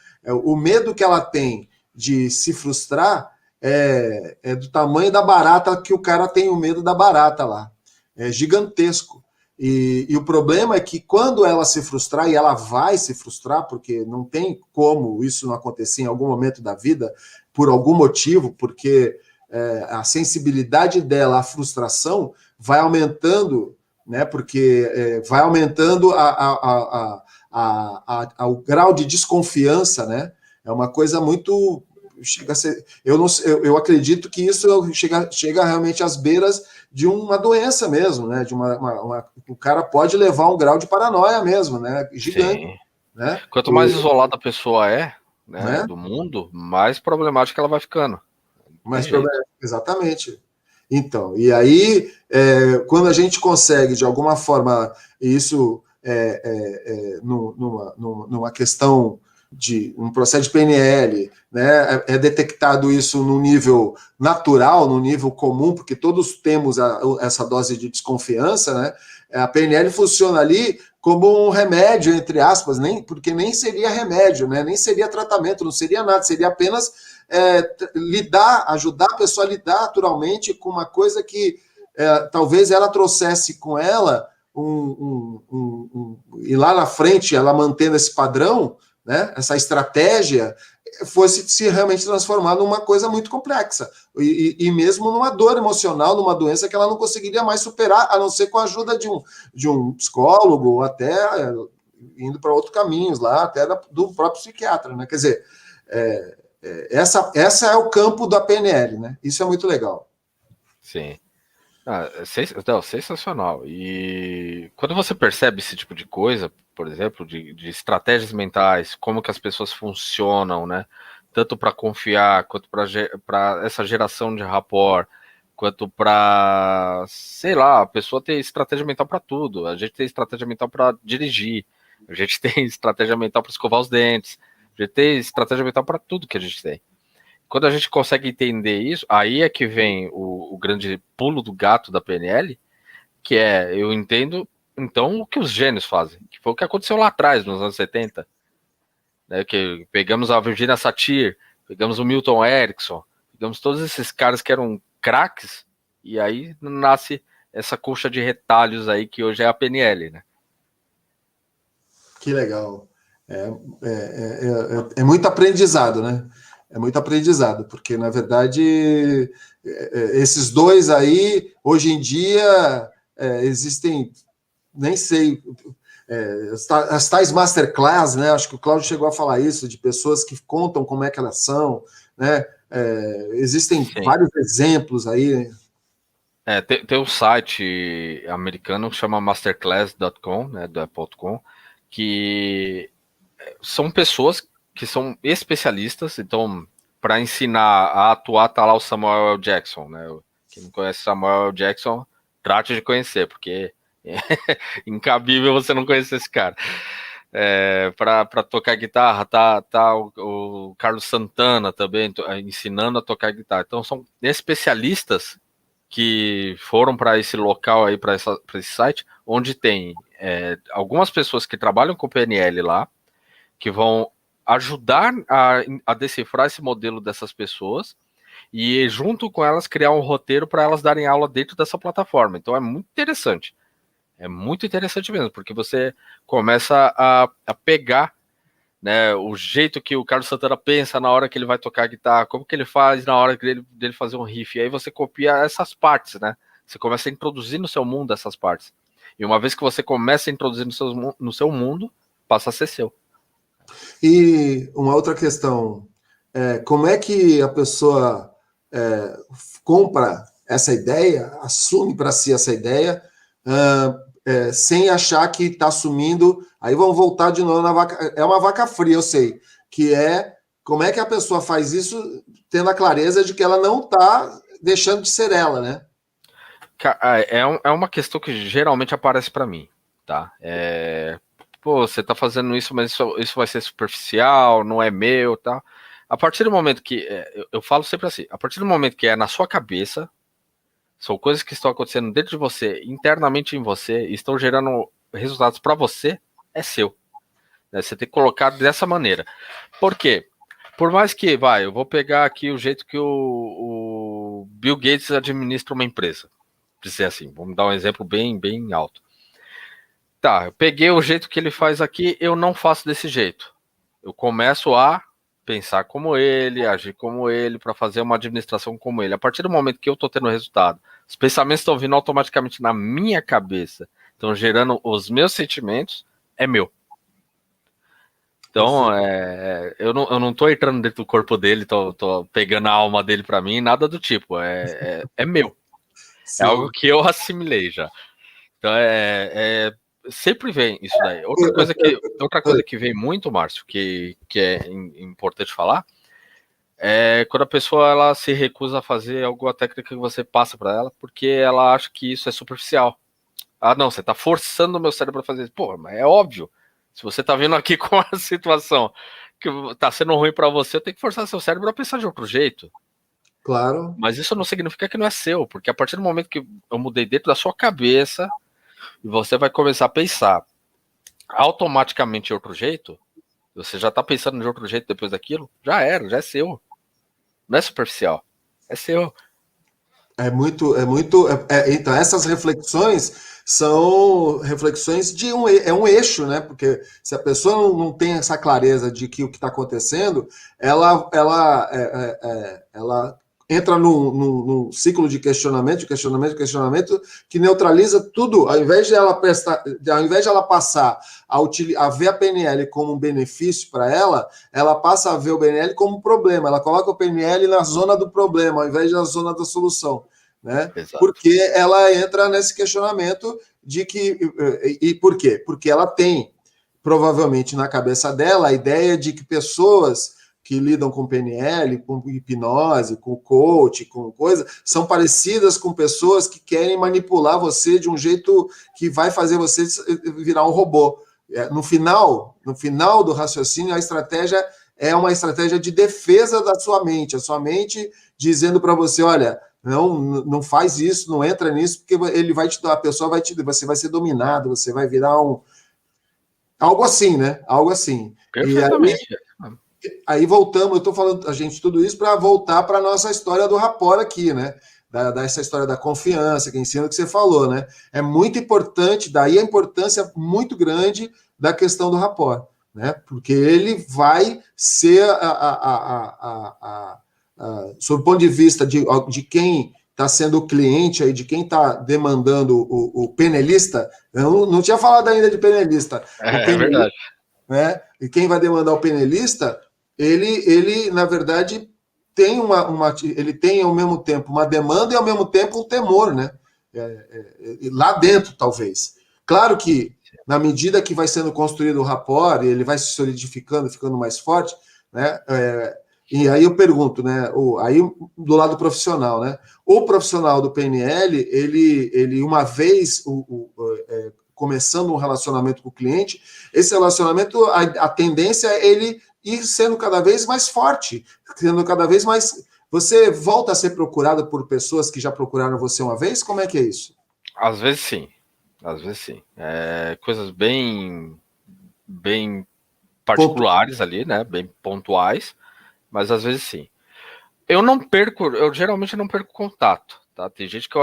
[SPEAKER 2] O medo que ela tem de se frustrar é do tamanho da barata que o cara tem o medo da barata lá. É gigantesco. E o problema é que quando ela se frustrar, e ela vai se frustrar, porque não tem como isso não acontecer em algum momento da vida, por algum motivo, porque a sensibilidade dela à frustração vai aumentando, né? Porque vai aumentando o grau de desconfiança, né? É uma coisa muito. Chega a ser, eu acredito que isso chega realmente às beiras de uma doença mesmo, né? O cara pode levar um grau de paranoia mesmo, né? Gigante. Né?
[SPEAKER 1] Quanto mais isolada a pessoa né, do mundo, mais problemática ela vai ficando.
[SPEAKER 2] Exatamente. Então, e aí, quando a gente consegue, de alguma forma, isso numa questão de um processo de PNL, né, é detectado isso no nível natural, no nível comum, porque todos temos essa dose de desconfiança, né? A PNL funciona ali como um remédio, entre aspas, porque nem seria remédio, né? Nem seria tratamento, não seria nada, seria apenas ajudar a pessoa a lidar naturalmente com uma coisa que talvez ela trouxesse com ela e lá na frente ela mantendo esse padrão, né, essa estratégia, fosse se realmente transformar numa coisa muito complexa. E mesmo numa dor emocional, numa doença que ela não conseguiria mais superar, a não ser com a ajuda de um psicólogo, ou até indo para outros caminhos lá, até do próprio psiquiatra, né? Quer dizer, essa é o campo da PNL, né? Isso é muito legal.
[SPEAKER 1] Sim. Sensacional. E quando você percebe esse tipo de coisa, por exemplo, de estratégias mentais, como que as pessoas funcionam, né? Tanto para confiar, quanto para essa geração de rapport, quanto para, sei lá, a pessoa tem estratégia mental para tudo. A gente tem estratégia mental para dirigir, a gente tem estratégia mental para escovar os dentes, a gente tem estratégia mental para tudo que a gente tem. Quando a gente consegue entender isso, aí é que vem o grande pulo do gato da PNL, que é, eu entendo, então, o que os gênios fazem, que foi o que aconteceu lá atrás, nos anos 70, né, que pegamos a Virginia Satir, pegamos o Milton Erickson, pegamos todos esses caras que eram craques, e aí nasce essa coxa de retalhos aí, que hoje é a PNL, né?
[SPEAKER 2] Que legal. É muito aprendizado, né? É muito aprendizado, porque, na verdade, esses dois aí, hoje em dia, existem, nem sei, as tais masterclass, né? Acho que o Cláudio chegou a falar isso, de pessoas que contam como é que elas são, né? Existem
[SPEAKER 1] Sim.
[SPEAKER 2] vários exemplos aí.
[SPEAKER 1] Tem um site americano que chama masterclass.com, né, .com, que são pessoas que são especialistas, então, para ensinar a atuar, tá lá o Samuel L. Jackson, né? Quem não conhece Samuel L. Jackson, trate de conhecer, porque é incabível você não conhecer esse cara. Para tocar guitarra, tá o Carlos Santana também ensinando a tocar guitarra. Então, são especialistas que foram para esse local aí, para esse site, onde tem algumas pessoas que trabalham com PNL lá, que vão ajudar a decifrar esse modelo dessas pessoas e, junto com elas, criar um roteiro para elas darem aula dentro dessa plataforma. Então é muito interessante. É muito interessante mesmo, porque você começa a pegar, né, o jeito que o Carlos Santana pensa na hora que ele vai tocar guitarra, como que ele faz na hora dele fazer um riff. E aí você copia essas partes, né? Você começa a introduzir no seu mundo essas partes. E uma vez que você começa a introduzir no seu mundo, passa a ser seu.
[SPEAKER 2] E uma outra questão, como é que a pessoa compra essa ideia, assume para si essa ideia, sem achar que está assumindo, aí vamos voltar de novo na vaca, é uma vaca fria, eu sei, que é como é que a pessoa faz isso tendo a clareza de que ela não está deixando de ser ela, né?
[SPEAKER 1] É uma questão que geralmente aparece para mim, tá? Pô, você tá fazendo isso, mas isso vai ser superficial, não é meu, tá? A partir do momento que, eu falo sempre assim, a partir do momento que é na sua cabeça, são coisas que estão acontecendo dentro de você, internamente em você, e estão gerando resultados para você, é seu. Né? Você tem que colocar dessa maneira. Por quê? Por mais que, eu vou pegar aqui o jeito que o Bill Gates administra uma empresa. Dizer assim, vamos dar um exemplo bem, bem alto. Tá, eu peguei o jeito que ele faz aqui, eu não faço desse jeito. Eu começo a pensar como ele, agir como ele, para fazer uma administração como ele. A partir do momento que eu estou tendo resultado, os pensamentos estão vindo automaticamente na minha cabeça, estão gerando os meus sentimentos, é meu. Então, eu não tô entrando dentro do corpo dele, tô pegando a alma dele para mim, nada do tipo. É meu.
[SPEAKER 2] Sim.
[SPEAKER 1] É algo que eu assimilei já. Então, sempre vem isso daí. Outra coisa que vem muito, Márcio, que é importante falar, é quando a pessoa ela se recusa a fazer alguma técnica que você passa para ela, porque ela acha que isso é superficial. Ah, não, você tá forçando o meu cérebro a fazer isso. Pô, mas é óbvio. Se você tá vindo aqui com a situação que tá sendo ruim para você, eu tenho que forçar seu cérebro a pensar de outro jeito.
[SPEAKER 2] Claro.
[SPEAKER 1] Mas isso não significa que não é seu, porque a partir do momento que eu mudei dentro da sua cabeça, e você vai começar a pensar automaticamente de outro jeito, você já tá pensando de outro jeito depois daquilo, já era, já é seu. Não é superficial, é seu.
[SPEAKER 2] Então, essas reflexões são reflexões de um eixo, né? Porque se a pessoa não tem essa clareza de que o que está acontecendo, ela entra num ciclo de questionamento, que neutraliza tudo. Ao invés de ela passar a ver a PNL como um benefício para ela passa a ver o PNL como um problema. Ela coloca o PNL na zona do problema, ao invés de na zona da solução. Né? Porque ela entra nesse questionamento de que. E por quê? Porque ela tem, provavelmente, na cabeça dela, a ideia de que pessoas que lidam com PNL, com hipnose, com coach, com coisa, são parecidas com pessoas que querem manipular você de um jeito que vai fazer você virar um robô. No final do raciocínio, a estratégia é uma estratégia de defesa da sua mente. A sua mente dizendo para você, olha, não faz isso, não entra nisso, porque ele vai a pessoa vai você vai ser dominado, você vai virar algo assim, né? Algo assim.
[SPEAKER 1] Perfeitamente.
[SPEAKER 2] E aí voltamos, eu estou falando a gente tudo isso para voltar para a nossa história do rapport aqui, né? Dessa história da confiança, que ensina o que você falou, né? É muito importante, daí a importância muito grande da questão do rapport, né? Porque ele vai ser sob o ponto de vista de quem está sendo o cliente aí, de quem está demandando o penelista, eu não tinha falado ainda de penelista.
[SPEAKER 1] É verdade.
[SPEAKER 2] Né? E quem vai demandar o penelista, ele na verdade, tem ele tem ao mesmo tempo uma demanda e ao mesmo tempo um temor, né? Lá dentro, talvez. Claro que, na medida que vai sendo construído o rapport, ele vai se solidificando, ficando mais forte, né? E aí eu pergunto, né? Aí do lado profissional, né? O profissional do PNL, ele uma vez começando um relacionamento com o cliente, esse relacionamento, a tendência é ele ir sendo cada vez mais forte, sendo cada vez mais. Você volta a ser procurado por pessoas que já procuraram você uma vez? Como é que é isso?
[SPEAKER 1] Às vezes sim. Às vezes sim. Coisas bem particulares ali, né? Bem pontuais, mas às vezes sim. Eu geralmente não perco contato, tá? Tem gente que eu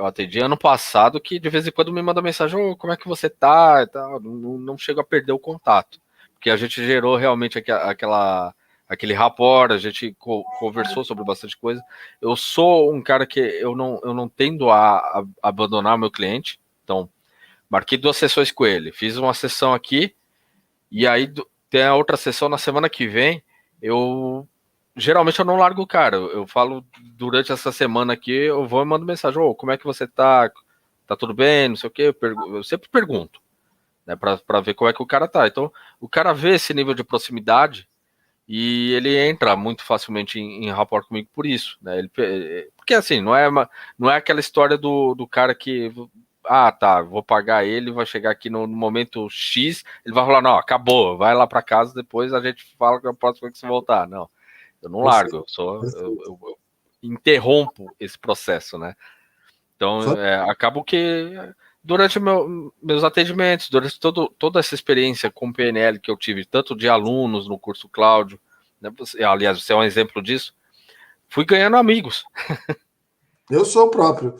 [SPEAKER 1] atendi ano passado que de vez em quando me manda mensagem, oh, como é que você tá? E tal. Não chego a perder o contato, porque a gente gerou realmente aquele rapport, a gente conversou sobre bastante coisa. Eu sou um cara que eu não tendo a abandonar o meu cliente, então marquei 2 sessões com ele, fiz uma sessão aqui, e aí tem a outra sessão na semana que vem, geralmente eu não largo o cara, eu falo durante essa semana aqui, eu vou e mando mensagem, oh, como é que você tá? Tá tudo bem? Não sei o que, eu sempre pergunto, né, pra ver como é que o cara tá. Então, o cara vê esse nível de proximidade e ele entra muito facilmente em rapport comigo por isso, né? Porque assim, não é aquela história do cara que, tá, vou pagar ele, vai chegar aqui no momento X, ele vai falar, não, acabou, vai lá para casa, depois a gente fala que eu posso que você voltar. Não, eu não largo, eu interrompo esse processo, né? Então, acabo que durante meus atendimentos, durante toda essa experiência com PNL que eu tive, tanto de alunos no curso Cláudio, né, aliás, você é um exemplo disso, fui ganhando amigos.
[SPEAKER 2] Eu sou o próprio.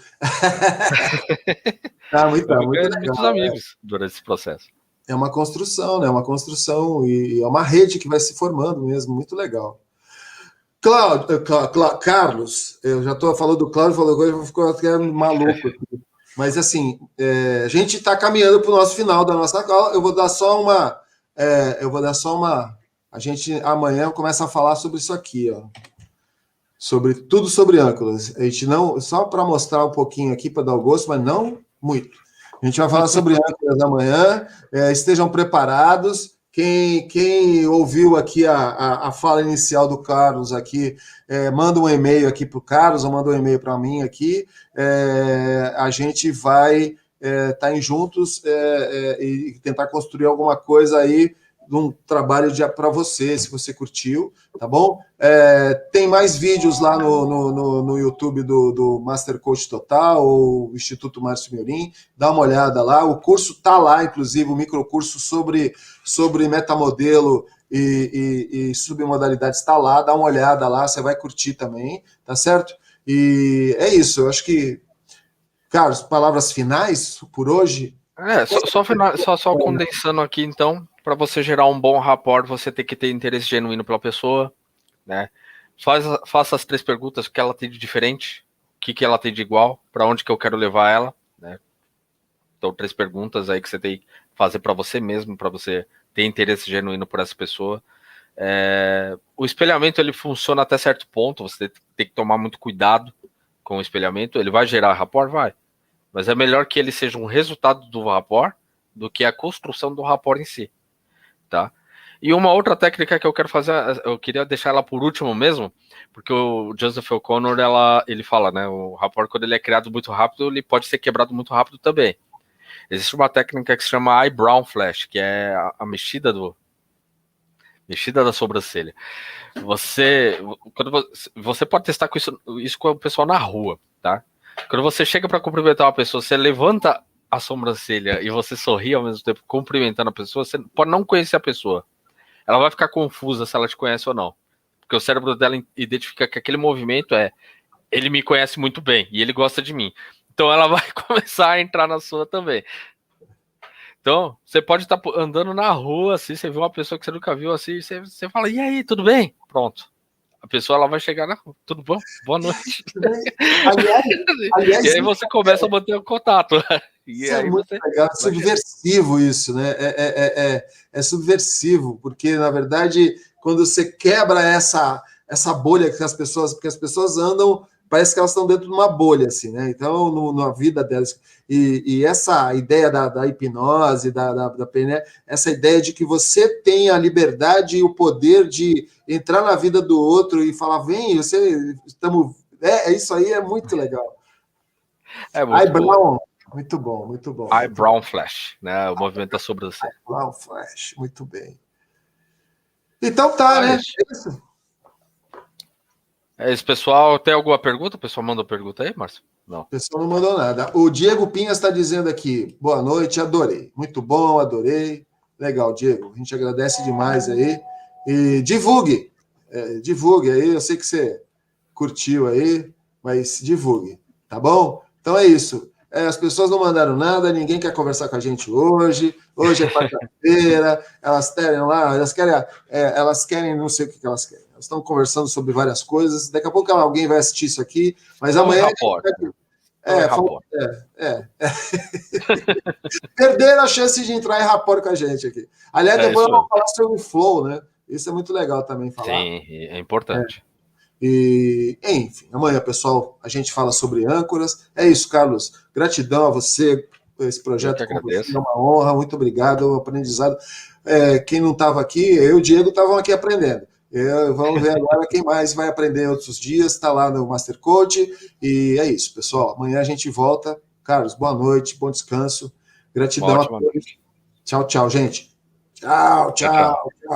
[SPEAKER 1] Muito legal. Muitos amigos durante esse processo.
[SPEAKER 2] É uma construção, né? É uma construção e é uma rede que vai se formando mesmo, muito legal. Carlos, eu já estou falando do Cláudio, falou coisa, eu vou ficar maluco aqui. Mas assim, a gente está caminhando para o nosso final da nossa aula. Eu vou dar só uma. A gente amanhã começa a falar sobre isso aqui, ó. Tudo sobre âncoras. A gente não. Só para mostrar um pouquinho aqui para dar o gosto, mas não muito. A gente vai falar sobre âncoras amanhã. Estejam preparados. Quem ouviu aqui a fala inicial do Carlos aqui, manda um e-mail aqui para o Carlos, ou manda um e-mail para mim aqui. A gente vai estar juntos e tentar construir alguma coisa aí, um trabalho para você, se você curtiu, tá bom? Tem mais vídeos lá no YouTube do Master Coach Total, ou Instituto Márcio Miorim, dá uma olhada lá, o curso tá lá, inclusive, o microcurso sobre metamodelo e submodalidades está lá, dá uma olhada lá, você vai curtir também, tá certo? E é isso, eu acho que, Carlos, palavras finais por hoje?
[SPEAKER 1] Só condensando aqui, então, para você gerar um bom rapport, você tem que ter interesse genuíno pela pessoa, né? Faça as 3 perguntas: o que ela tem de diferente, o que ela tem de igual, para onde que eu quero levar ela, né? Então, 3 perguntas aí que você tem que fazer para você mesmo, para você ter interesse genuíno por essa pessoa. O espelhamento, ele funciona até certo ponto, você tem que tomar muito cuidado com o espelhamento. Ele vai gerar rapport? Vai. Mas é melhor que ele seja um resultado do rapport do que a construção do rapport em si, tá? E uma outra técnica que eu quero fazer, eu queria deixar ela por último mesmo, porque o Joseph O'Connor, ele fala, né, o rapport, quando ele é criado muito rápido, ele pode ser quebrado muito rápido também. Existe uma técnica que se chama eyebrow flash, que é a mexida da sobrancelha. Você pode testar isso com o pessoal na rua, tá? Quando você chega para cumprimentar uma pessoa, você levanta a sobrancelha e você sorri ao mesmo tempo cumprimentando a pessoa, você pode não conhecer a pessoa. Ela vai ficar confusa se ela te conhece ou não. Porque o cérebro dela identifica que aquele movimento ele me conhece muito bem e ele gosta de mim. Então ela vai começar a entrar na sua também. Então, você pode estar andando na rua, assim, você vê uma pessoa que você nunca viu, assim, você fala, e aí, tudo bem? Pronto. A pessoa, ela vai chegar na rua, tudo bom? Boa noite.
[SPEAKER 2] Aliás,
[SPEAKER 1] e aí você começa a manter o contato. E
[SPEAKER 2] isso
[SPEAKER 1] aí
[SPEAKER 2] é muito
[SPEAKER 1] você...
[SPEAKER 2] legal, subversivo isso, né? É subversivo, porque, na verdade, quando você quebra essa bolha que porque as pessoas andam, parece que elas estão dentro de uma bolha, assim, né? Então, na vida delas. E essa ideia da hipnose, da PNL, essa ideia de que você tem a liberdade e o poder de entrar na vida do outro e falar, vem, estamos. Isso aí é muito legal.
[SPEAKER 1] É muito bom.
[SPEAKER 2] Muito bom, muito bom.
[SPEAKER 1] Eyebrow flash, né? O movimento da sobrancelha.
[SPEAKER 2] Eyebrow flash, muito bem. Então tá, né?
[SPEAKER 1] É isso. É isso, pessoal. Tem alguma pergunta? O pessoal manda pergunta aí, Márcio? Não.
[SPEAKER 2] O pessoal não mandou nada. O Diego Pinhas está dizendo aqui, boa noite, adorei. Muito bom, adorei. Legal, Diego. A gente agradece demais aí. E divulgue. Divulgue aí. Eu sei que você curtiu aí, mas divulgue, tá bom? Então é isso. As pessoas não mandaram nada, ninguém quer conversar com a gente hoje. Hoje é quarta-feira, elas querem lá, elas querem, não sei o que elas querem. Elas estão conversando sobre várias coisas. Daqui a pouco alguém vai assistir isso aqui, mas amanhã. Perderam a chance de entrar em rapport com a gente aqui. Aliás, depois eu vou falar sobre o flow, né? Isso é muito legal também falar.
[SPEAKER 1] Sim, é importante.
[SPEAKER 2] E, enfim, amanhã, pessoal, a gente fala sobre âncoras. É isso, Carlos. Gratidão a você por esse projeto com você. É uma honra, muito obrigado. O aprendizado. Quem não estava aqui, eu e o Diego estavam aqui aprendendo. Vamos ver agora quem mais vai aprender outros dias. Está lá no Master Coach. E é isso, pessoal. Amanhã a gente volta. Carlos, boa noite, bom descanso. Gratidão a todos. Tchau, tchau, gente. Tchau.